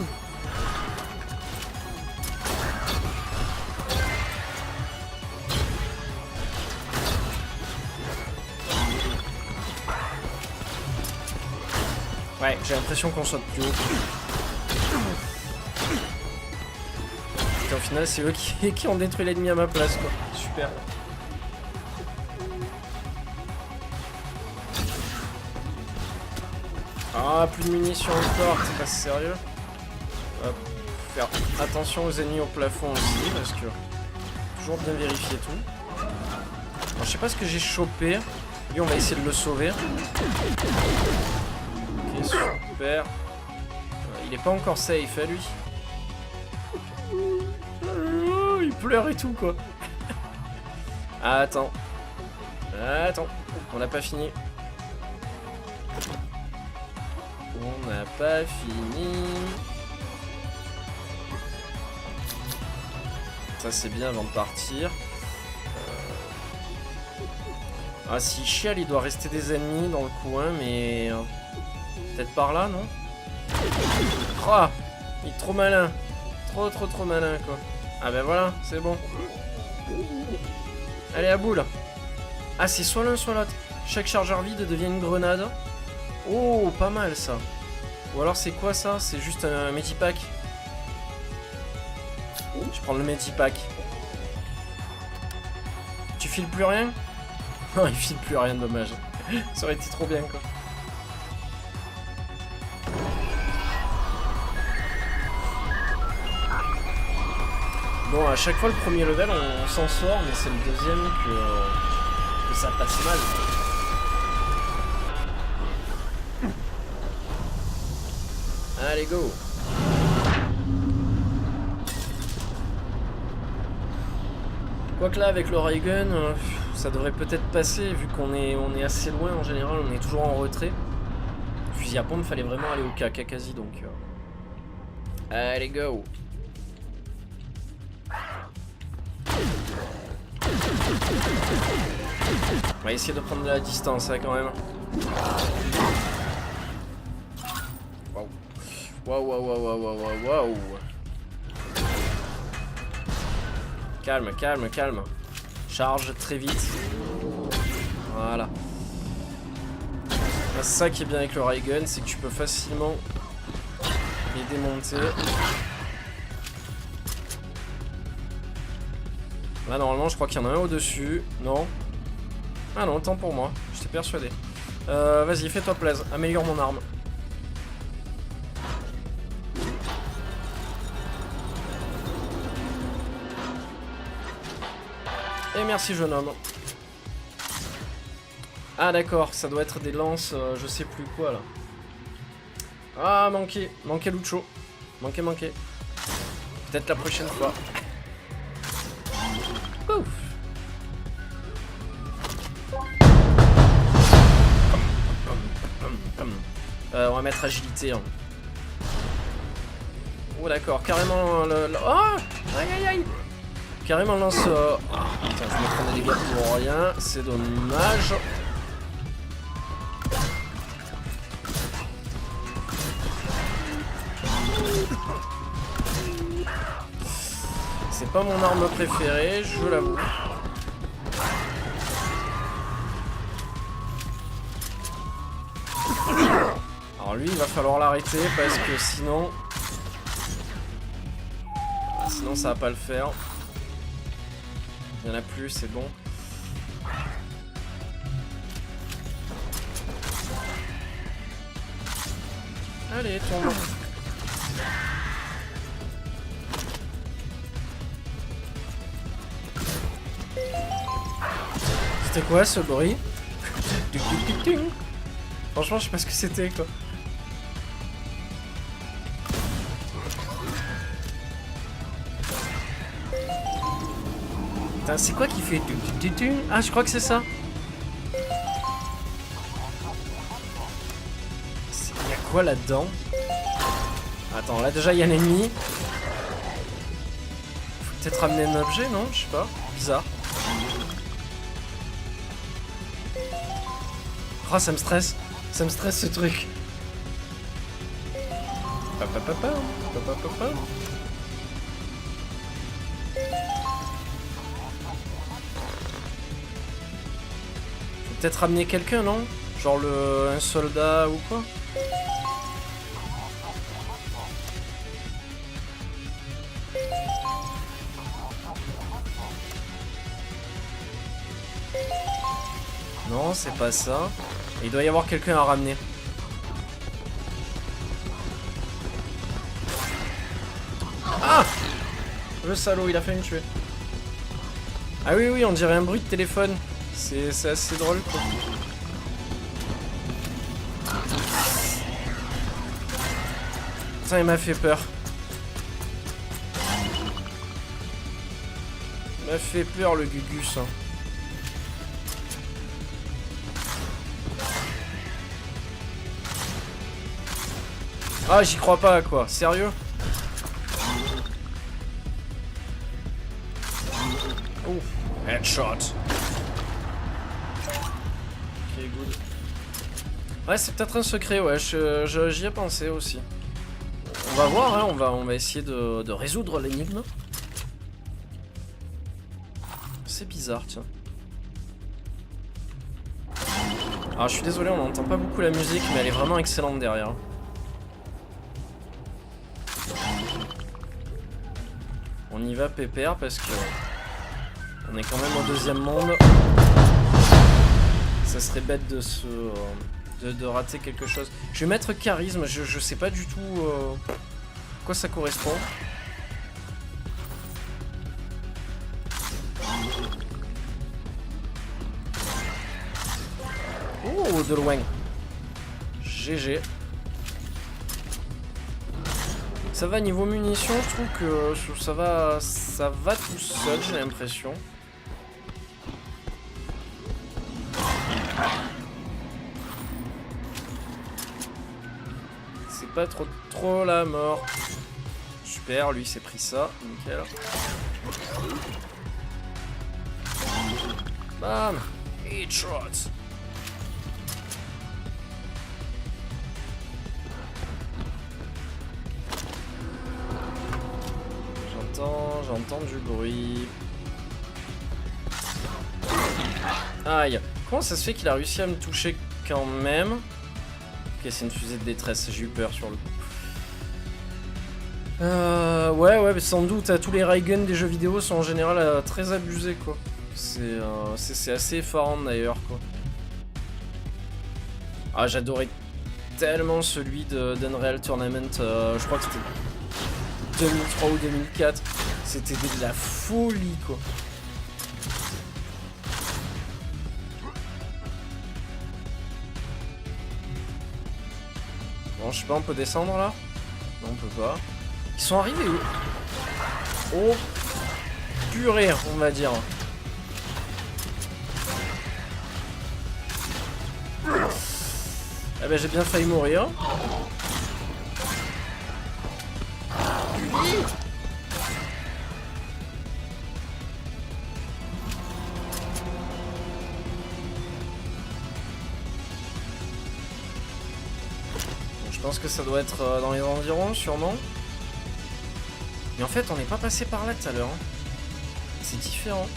Ouais, j'ai l'impression qu'on saute plus haut. Et au final, c'est eux qui ont détruit l'ennemi à ma place, quoi. Super. Ah, plus de munitions encore, c'est pas sérieux. Hop. Faire attention aux ennemis au plafond aussi, parce que... Toujours bien vérifier tout. Alors, je sais pas ce que j'ai chopé. Lui, on va essayer de le sauver. Ok, super. Il est pas encore safe, à lui. Il pleure et tout, quoi. Attends. Attends. On n'a pas fini. On n'a pas fini. Ça, c'est bien avant de partir. Ah, s'il chiale, il doit rester des ennemis dans le coin, mais... peut-être par là, non? Oh, il est trop malin. Trop malin, quoi. Ah ben voilà, c'est bon. Allez, à bout, là. Ah, c'est soit l'un, soit l'autre. Chaque chargeur vide devient une grenade. Oh, pas mal, ça. Ou alors, c'est quoi, ça? C'est juste un medipack. Je prends le medipack. Tu files plus rien? Non, il file plus rien, dommage. Ça aurait été trop bien, quoi. Bon, à chaque fois, le premier level, on s'en sort, mais c'est le deuxième que ça passe mal. Allez, go! Quoique là, avec le ray gun, ça devrait peut-être passer, vu qu'on est assez loin en général, on est toujours en retrait. Fusil à pompe, fallait vraiment aller au caca quasi, donc... Allez, go! On va essayer de prendre de la distance, hein, quand même. Waouh. Calme. Charge très vite. Voilà. C'est ça qui est bien avec le ray gun, c'est que tu peux facilement les démonter. Là, normalement, je crois qu'il y en a un au-dessus. Non. Ah non, tant pour moi. J'étais persuadé. Vas-y, fais-toi plaisir. Améliore mon arme. Et merci, jeune homme. Ah, d'accord. Ça doit être des lances, je sais plus quoi, là. Ah, manqué. Manqué Lucho. Manqué. Peut-être la prochaine fois. Ouf. On va mettre agilité. Hein. Oh d'accord, carrément le... Oh, aïe. Carrément lance... Oh, putain, je me prends des dégâts pour rien, c'est dommage. C'est pas mon arme préférée, je l'avoue. Alors lui, il va falloir l'arrêter parce que sinon... Sinon ça va pas le faire. Il y en a plus, c'est bon. Allez, tombe. C'était quoi ce bruit? Franchement, je sais pas ce que c'était, quoi. Putain, c'est quoi qui fait... Ah, je crois que c'est ça. Il y a quoi là-dedans? Attends, là déjà il y a un ennemi. Faut peut-être ramener un objet, non? Je sais pas. Bizarre. Oh, ça me stresse. Ça me stresse ce truc. Faut peut-être ramener quelqu'un, non? Genre un soldat ou quoi? Non, c'est pas ça. Il doit y avoir quelqu'un à ramener. Ah! Le salaud, il a failli me tuer. Ah oui, on dirait un bruit de téléphone. C'est assez drôle, quoi. Putain, il m'a fait peur. Il m'a fait peur le Gugus. Ah, j'y crois pas, quoi. Sérieux? Ouf, headshot. Ok, good. Ouais, c'est peut-être un secret, ouais. J'y ai pensé aussi. On va voir, hein. On va essayer de résoudre l'énigme. C'est bizarre, tiens. Alors, je suis désolé, on n'entend pas beaucoup la musique, mais elle est vraiment excellente derrière. On y va pépère parce que on est quand même au deuxième monde. Ça serait bête de rater quelque chose. Je vais mettre charisme, je sais pas du tout à quoi ça correspond. Oh, de loin. GG. Ça va niveau munitions, je trouve que ça va tout seul, j'ai l'impression. C'est pas trop la mort. Super, lui s'est pris ça, nickel. Bam, headshot. J'entends du bruit. Aïe. Comment ça se fait qu'il a réussi à me toucher quand même? Ok, c'est une fusée de détresse, j'ai eu peur sur le coup. Ouais, mais sans doute, tous les Raygun des jeux vidéo sont en général très abusés, quoi. C'est assez effarant d'ailleurs, quoi. Ah, j'adorais tellement celui d'Unreal Tournament, je crois que c'était 2003 ou 2004, c'était de la folie, quoi. Bon, je sais pas, on peut descendre là? Non, on peut pas. Ils sont arrivés où? Oh, purée, on va dire. Eh ben, j'ai bien failli mourir. Je pense que ça doit être dans les environs, sûrement. Mais en fait, on n'est pas passé par là tout à l'heure. Hein. C'est différent.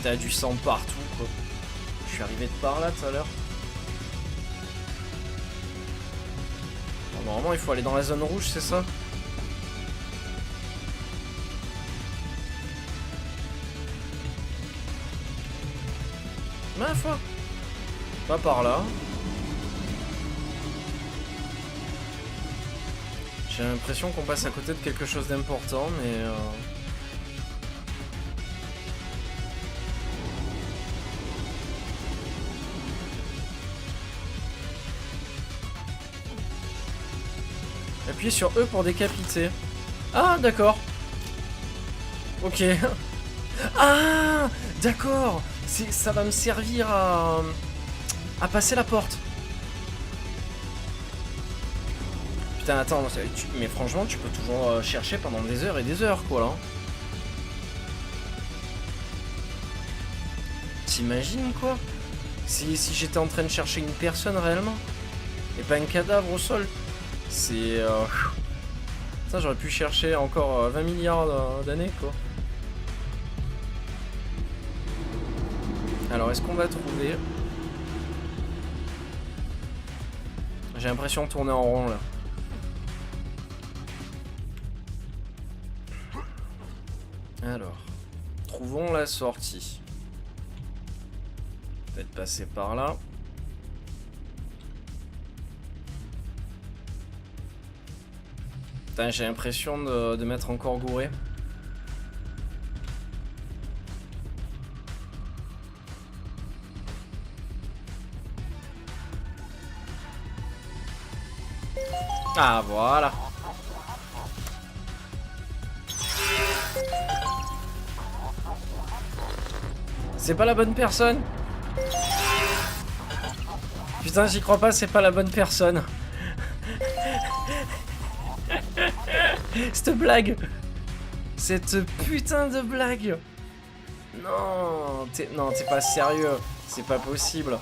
T'as du sang partout, quoi. Je suis arrivé de par là tout à l'heure. Normalement, il faut aller dans la zone rouge, c'est ça? Ma foi. Pas par là. J'ai l'impression qu'on passe à côté de quelque chose d'important, mais... Appuyez sur E pour décapiter. Ah, d'accord. Ok. Ah, d'accord. Ça va me servir à passer la porte. Putain, attends, mais franchement, tu peux toujours chercher pendant des heures et des heures, quoi, là. T'imagines, quoi? Si j'étais en train de chercher une personne réellement, et pas un cadavre au sol, c'est... Ça, j'aurais pu chercher encore 20 milliards d'années, quoi. Alors, est-ce qu'on va trouver... J'ai l'impression de tourner en rond, là. Alors, trouvons la sortie. Peut-être passer par là. Putain, j'ai l'impression de m'être encore gouré. Ah, voilà. C'est pas la bonne personne. Putain, j'y crois pas, c'est pas la bonne personne. Cette blague. Cette putain de blague. Non, t'es pas sérieux. C'est pas possible.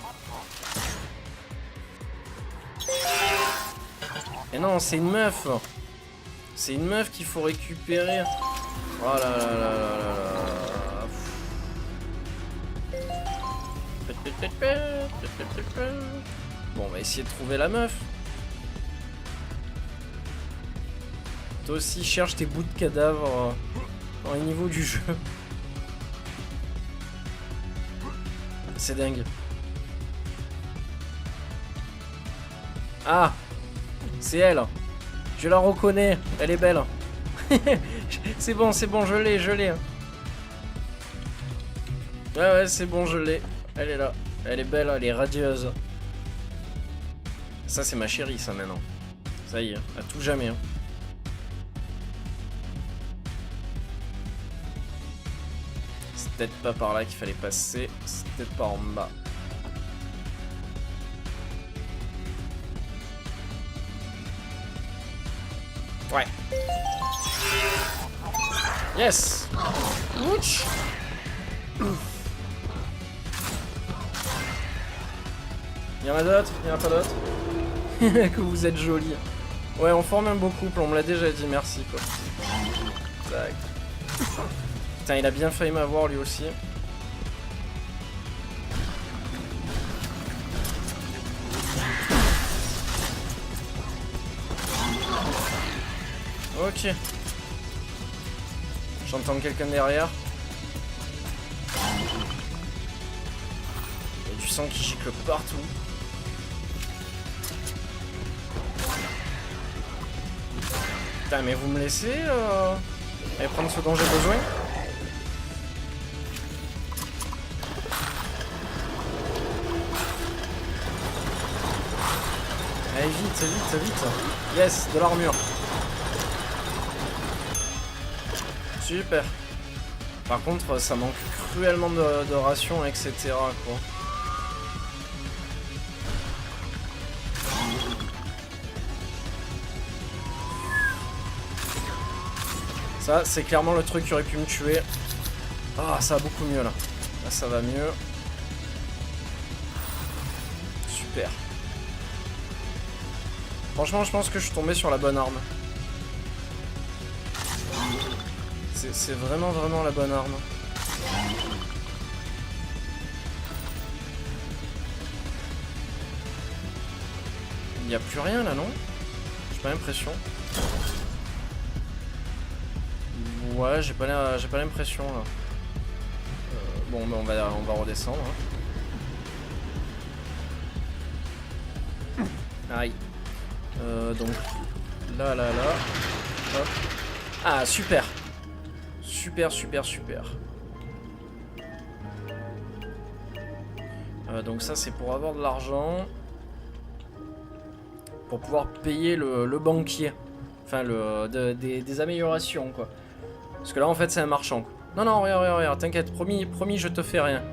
Et non, c'est une meuf. C'est une meuf qu'il faut récupérer. Oh là là là là là là. Bon, on va essayer de trouver la meuf. Toi aussi, cherche tes bouts de cadavres dans les niveaux du jeu. C'est dingue. Ah, c'est elle. Je la reconnais. Elle est belle. C'est bon, je l'ai. Ouais, c'est bon, je l'ai. Elle est là. Elle est belle, elle est radieuse. Ça, c'est ma chérie, ça, maintenant. Ça y est, à tout jamais. Hein. C'est peut-être pas par là qu'il fallait passer. C'est peut-être par en bas. Ouais. Yes. Ouch. Y'en a d'autres? Y'en a pas d'autres? Que vous êtes jolis. Ouais, on forme un beau couple, on me l'a déjà dit, merci quoi. Tac. Putain, il a bien failli m'avoir lui aussi. Ok. J'entends quelqu'un derrière. Et du sang qui gicle partout. Putain, mais vous me laissez aller prendre ce dont j'ai besoin? Allez, vite. Yes, de l'armure. Super. Par contre, ça manque cruellement de rations, etc. quoi. Ça, c'est clairement le truc qui aurait pu me tuer. Ah, ça va beaucoup mieux là. Là, ça va mieux. Super. Franchement, je pense que je suis tombé sur la bonne arme. C'est vraiment la bonne arme. Il n'y a plus rien là, non? J'ai pas l'impression. Ouais, j'ai pas l'impression là. Bon, bah on va redescendre. Hein. Aïe. Donc là. Hop. Ah, super. Super. Donc ça, c'est pour avoir de l'argent. Pour pouvoir payer le banquier. Enfin, des améliorations, quoi. Parce que là, en fait, c'est un marchand. Non, regarde, t'inquiète, promis, je te fais rien.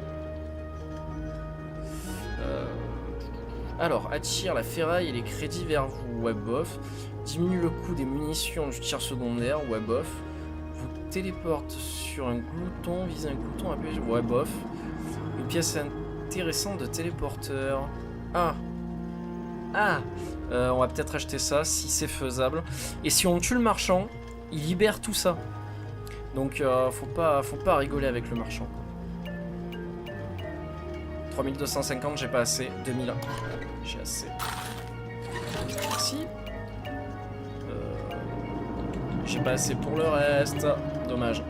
Alors, attire la ferraille et les crédits vers vous, ouais, bof. Diminue le coût des munitions du tir secondaire, ouais, bof. Vous téléporte sur un glouton, vise un glouton, appuyez, ouais, bof. Une pièce intéressante de téléporteur. Ah, on va peut-être acheter ça, si c'est faisable. Et si on tue le marchand, il libère tout ça. Donc faut pas rigoler avec le marchand. 3250, j'ai pas assez. 2000, j'ai assez. Merci. J'ai pas assez pour le reste. Dommage.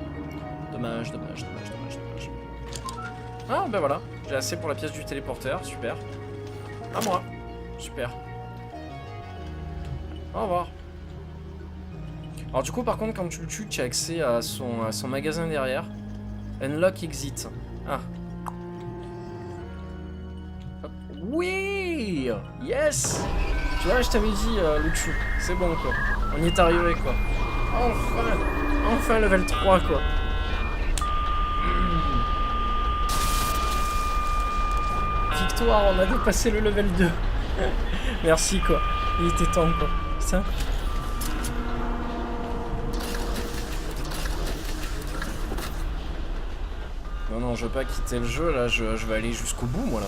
Ah ben voilà, j'ai assez pour la pièce du téléporteur, super. À moi, super. Au revoir. Alors du coup par contre quand tu le tues, tu as accès à son magasin derrière. Unlock exit. Ah. Hop. Oui. Yes. Tu vois, je t'avais dit Luchu, c'est bon quoi. On y est arrivé quoi. Enfin level 3 quoi. victoire, on a dépassé le level 2. Merci quoi, il était temps quoi. Putain. Non, non, je veux pas quitter le jeu là, je vais aller jusqu'au bout moi là.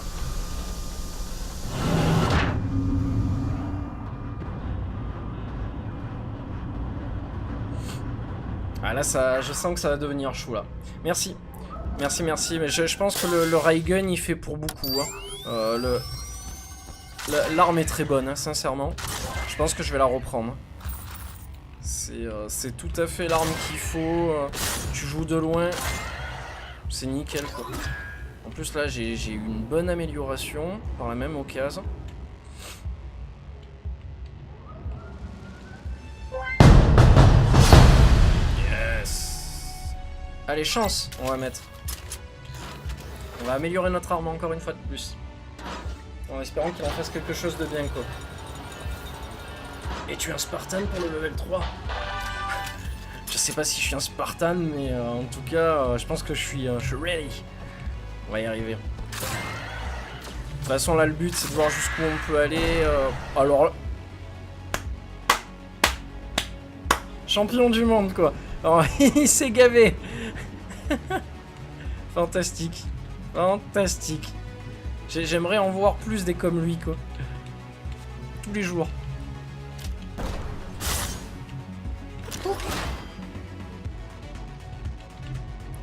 Ah là, ça, je sens que ça va devenir chou là. Merci. Merci, merci. Mais je pense que le Raygun il fait pour beaucoup. Hein. L'arme est très bonne, hein, sincèrement. Je pense que je vais la reprendre. C'est tout à fait l'arme qu'il faut. Tu joues de loin. C'est nickel quoi. En plus là, j'ai eu une bonne amélioration par la même occasion. Allez, chance, on va mettre. On va améliorer notre arme encore une fois de plus. En espérant qu'il en fasse quelque chose de bien, quoi. Et tu es un Spartan pour le level 3. Je sais pas si je suis un Spartan, mais en tout cas, je pense que je suis ready. On va y arriver. De toute façon, là, le but, c'est de voir jusqu'où on peut aller. Alors là... Champion du monde, quoi. Alors, il s'est gavé. Fantastique. Fantastique. J'aimerais en voir plus des comme lui, quoi. Tous les jours.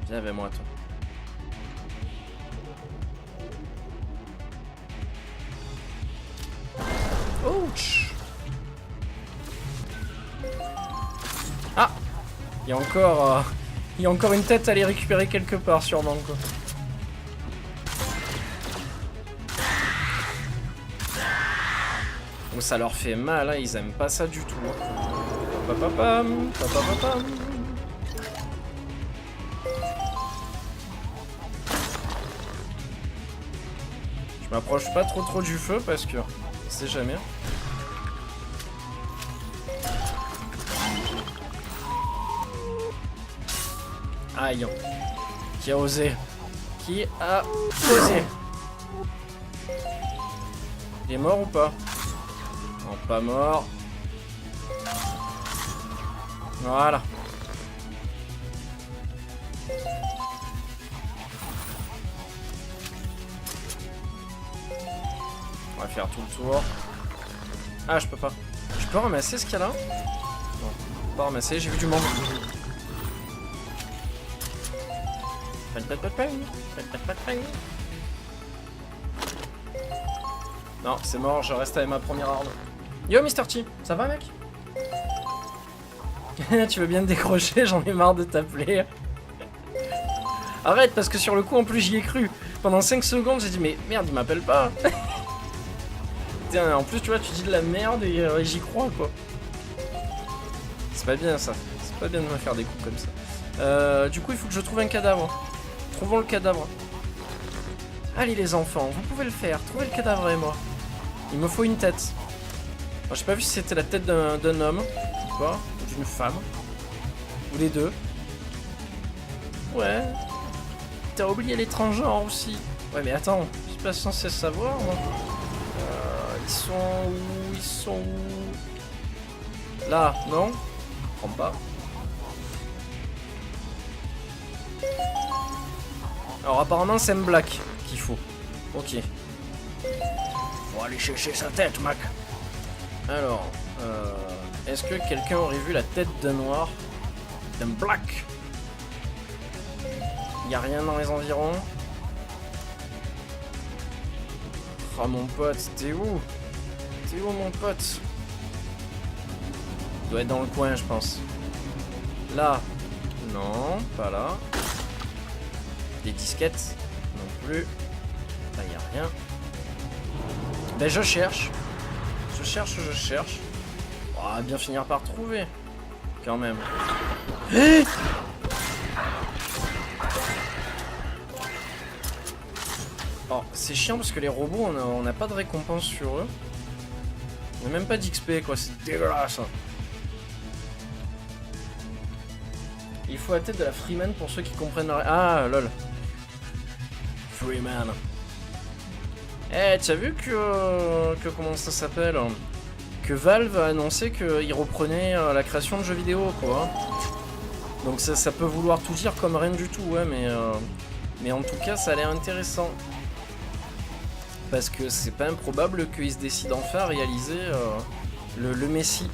Viens avec moi, toi. Ouch. Ah, il y a encore une tête à aller récupérer quelque part, sûrement, quoi. Donc ça leur fait mal, hein, ils aiment pas ça du tout. Papapam, papapam. Je m'approche pas trop du feu parce que on sait jamais. Aïe. Qui a osé? Qui a osé? Il est mort ou pas? Non, pas mort. Voilà. On va faire tout le tour. Ah, je peux pas. Je peux ramasser ce qu'il y a là? Non, pas ramasser, j'ai vu du monde. Non, c'est mort, je reste avec ma première arme. Yo, Mr. T, ça va, mec? Tu veux bien te décrocher? J'en ai marre de t'appeler. Arrête, parce que sur le coup, en plus, j'y ai cru. Pendant 5 secondes, j'ai dit, mais merde, il m'appelle pas. Tiens, en plus, tu vois, tu dis de la merde et j'y crois, quoi. C'est pas bien, ça. C'est pas bien de me faire des coups comme ça. Du coup, il faut que je trouve un cadavre. Trouvons le cadavre. Allez, les enfants, vous pouvez le faire. Trouvez le cadavre et moi. Il me faut une tête. J'ai pas vu si c'était la tête d'un homme ou pas, ou d'une femme, ou les deux. Ouais. T'as oublié les transgenres aussi. Ouais, mais attends, je suis pas censé savoir, moi. Ils sont où? Ils sont où? Là, non? Je comprends pas. Alors apparemment c'est un black qu'il faut. Ok. Faut aller chercher sa tête, Mac. Alors, est-ce que quelqu'un aurait vu la tête d'un noir? D'un black? Y a rien dans les environs? Oh mon pote, t'es où? T'es où mon pote? Il doit être dans le coin, je pense. Là? Non, pas là. Des disquettes? Non plus. Là, y a rien. Ben, je cherche. Je cherche. On va bien finir par trouver. Quand même. Oh, c'est chiant parce que les robots, on n'a pas de récompense sur eux. On n'a même pas d'XP, quoi. C'est dégueulasse. Il faut la tête de la Freeman pour ceux qui comprennent la... Ah, lol. Freeman. Eh, t'as vu que comment ça s'appelle, que Valve a annoncé qu'il reprenait la création de jeux vidéo, quoi. Donc ça peut vouloir tout dire comme rien du tout, ouais, mais en tout cas, ça a l'air intéressant. Parce que c'est pas improbable qu'ils se décident enfin à réaliser le Messi.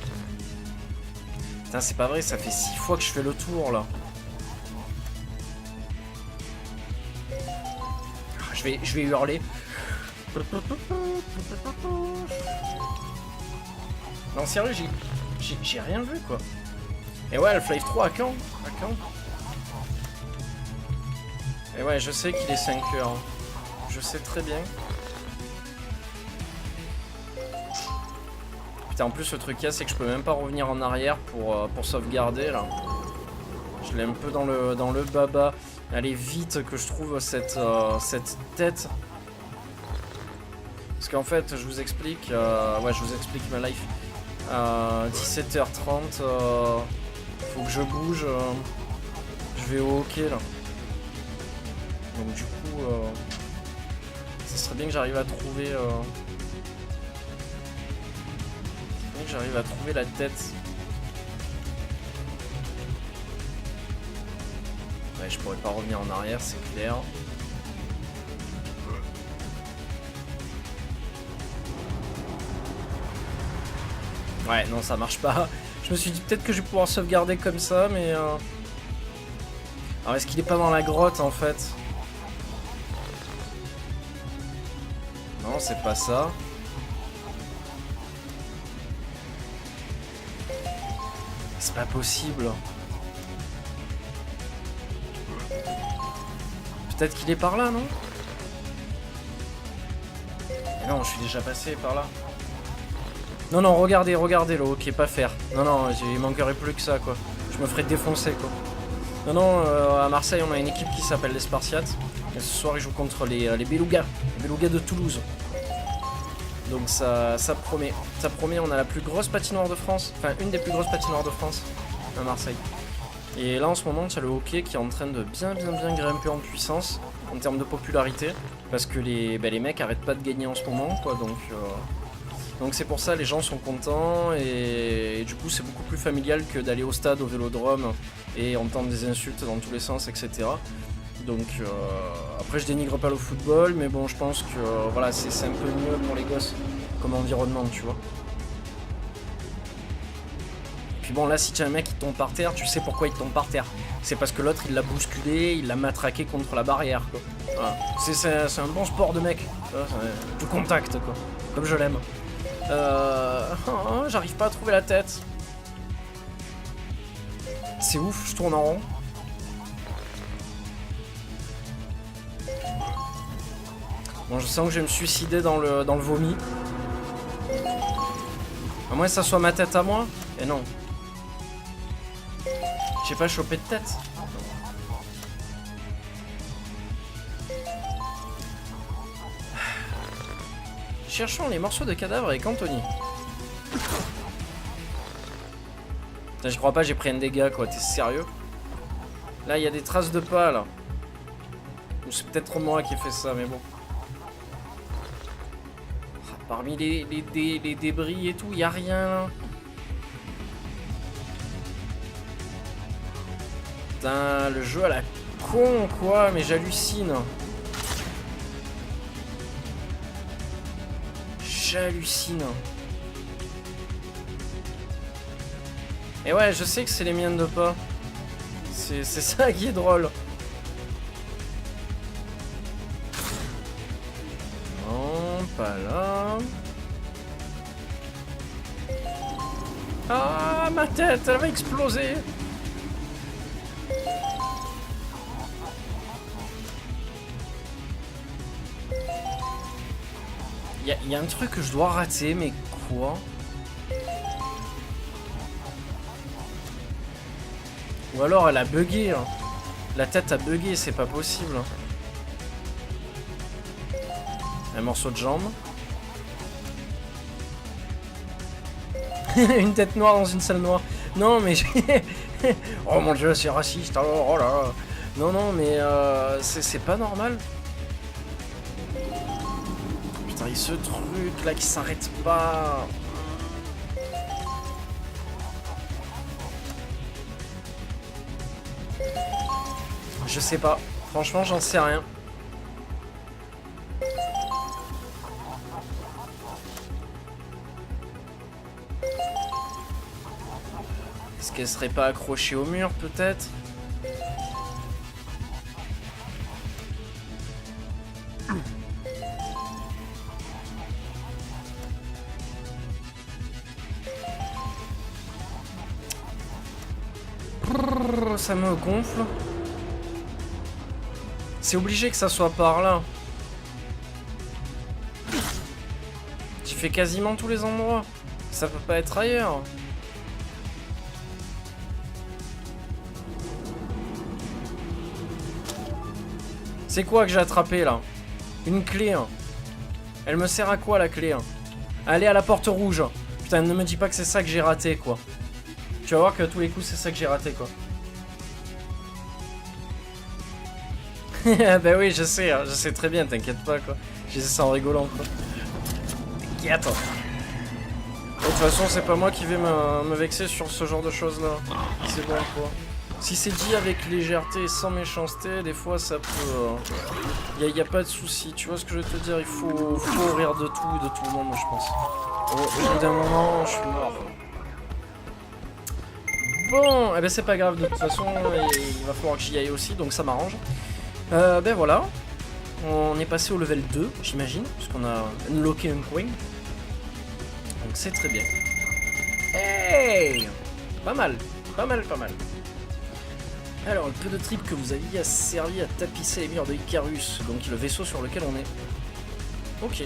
Putain, c'est pas vrai, ça fait 6 fois que je fais le tour, là. Je vais hurler. Non, sérieux, j'ai rien vu, quoi. Et ouais, Half-Life 3 à quand? À quand? Et ouais, je sais qu'il est 5 heures. Je sais très bien. Putain, en plus, le truc qu'il y a, c'est que je peux même pas revenir en arrière pour sauvegarder, là. Je l'ai un peu dans le baba. Allez, vite que je trouve cette tête. Parce qu'en fait, je vous explique... ouais, je vous explique ma life. 17h30, faut que je bouge. Je vais au hockey, là. Donc du coup, ça serait bien que j'arrive à trouver... j'arrive à trouver la tête. Ouais, je pourrais pas revenir en arrière, c'est clair. Ouais, non, ça marche pas. Je me suis dit peut-être que je vais pouvoir sauvegarder comme ça, mais... Alors, est-ce qu'il est pas dans la grotte, en fait? Non, c'est pas ça. C'est pas possible. Peut-être qu'il est par là, non? Mais non, je suis déjà passé par là. Non, non, regardez, le hockey, pas faire. Non, non, il manquerait plus que ça, quoi. Je me ferais défoncer, quoi. Non, non, à Marseille, on a une équipe qui s'appelle les Spartiates. Et ce soir, ils jouent contre les Belugas. Les Belugas de Toulouse. Donc ça promet. Ça promet, on a la plus grosse patinoire de France. Enfin, une des plus grosses patinoires de France à Marseille. Et là, en ce moment, tu as le hockey qui est en train de bien grimper en puissance en termes de popularité. Parce que les mecs arrêtent pas de gagner en ce moment, quoi. Donc c'est pour ça, les gens sont contents et du coup c'est beaucoup plus familial que d'aller au stade, au vélodrome et entendre des insultes dans tous les sens, etc. Donc après je dénigre pas le football, mais bon je pense que voilà c'est un peu mieux pour les gosses comme environnement, tu vois. Puis bon là si tu as un mec qui tombe par terre, tu sais pourquoi il tombe par terre. C'est parce que l'autre il l'a bousculé, il l'a matraqué contre la barrière, quoi. Voilà. C'est un bon sport de mec, du contact, quoi, comme je l'aime. J'arrive pas à trouver la tête. C'est ouf, je tourne en rond. Bon, je sens que je vais me suicider dans le vomi. À moins que ça soit ma tête à moi. Et non. J'ai pas chopé de tête. Cherchons les morceaux de cadavre avec Anthony. Putain, je crois pas, j'ai pris un dégât, quoi. T'es sérieux? Là, il y a des traces de pas, là. C'est peut-être moi qui ai fait ça, mais bon. Parmi les débris et tout, il y a rien. Putain, le jeu à la con, quoi. Mais j'hallucine. J'hallucine. Et ouais, je sais que c'est les miennes de pas. C'est ça qui est drôle. Non, pas là. Ah, ma tête, elle va exploser. Il y a un truc que je dois rater, mais quoi? Ou alors elle a bugué. Hein. La tête a bugué, c'est pas possible. Un morceau de jambe. Une tête noire dans une salle noire. Non, mais oh mon dieu, c'est raciste. Oh là. Non, mais c'est pas normal. Et ce truc là qui s'arrête pas. Je sais pas. Franchement, j'en sais rien. Est-ce qu'elle serait pas accrochée au mur, peut-être? Ça me gonfle. C'est obligé que ça soit par là. Tu fais quasiment tous les endroits. Ça peut pas être ailleurs. C'est quoi que j'ai attrapé là? Une clé. Hein. Elle me sert à quoi la clé? Hein? Aller à la porte rouge. Putain, ne me dis pas que c'est ça que j'ai raté quoi. Tu vas voir que à tous les coups c'est ça que j'ai raté quoi. Bah oui, je sais très bien, t'inquiète pas quoi. Je dis ça en rigolant quoi. T'inquiète. De toute façon, c'est pas moi qui vais me vexer sur ce genre de choses là. C'est bon quoi. Si c'est dit avec légèreté et sans méchanceté, des fois ça peut. Y a pas de souci, tu vois ce que je veux te dire? Il faut rire de tout et de tout le monde, je pense. Au bout d'un moment, je suis mort. Bon, eh ben c'est pas grave, de toute façon, il va falloir que j'y aille aussi, donc ça m'arrange. Ben voilà, on est passé au level 2, j'imagine, puisqu'on a unlocké un coin. Donc c'est très bien. Hey! Pas mal, pas mal, pas mal. Alors, le peu de trip que vous aviez a servi à tapisser les murs de Icarus, donc le vaisseau sur lequel on est. Ok.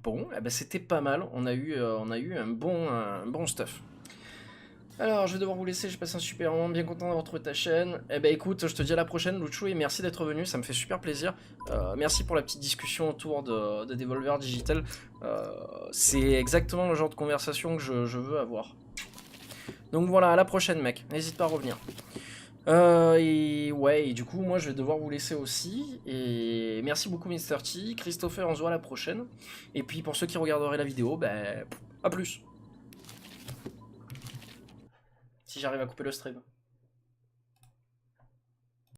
Bon, eh ben c'était pas mal, on a eu un bon stuff. Alors, je vais devoir vous laisser, j'ai passé un super moment, bien content d'avoir trouvé ta chaîne. Eh ben écoute, je te dis à la prochaine, Luchou, et merci d'être venu, ça me fait super plaisir. Merci pour la petite discussion autour de Devolver Digital. C'est exactement le genre de conversation que je veux avoir. Donc voilà, à la prochaine mec, n'hésite pas à revenir. Et du coup, moi je vais devoir vous laisser aussi. Et merci beaucoup Mr. T, Christopher, on se voit à la prochaine. Et puis pour ceux qui regarderaient la vidéo, ben, à plus. Si j'arrive à couper le stream.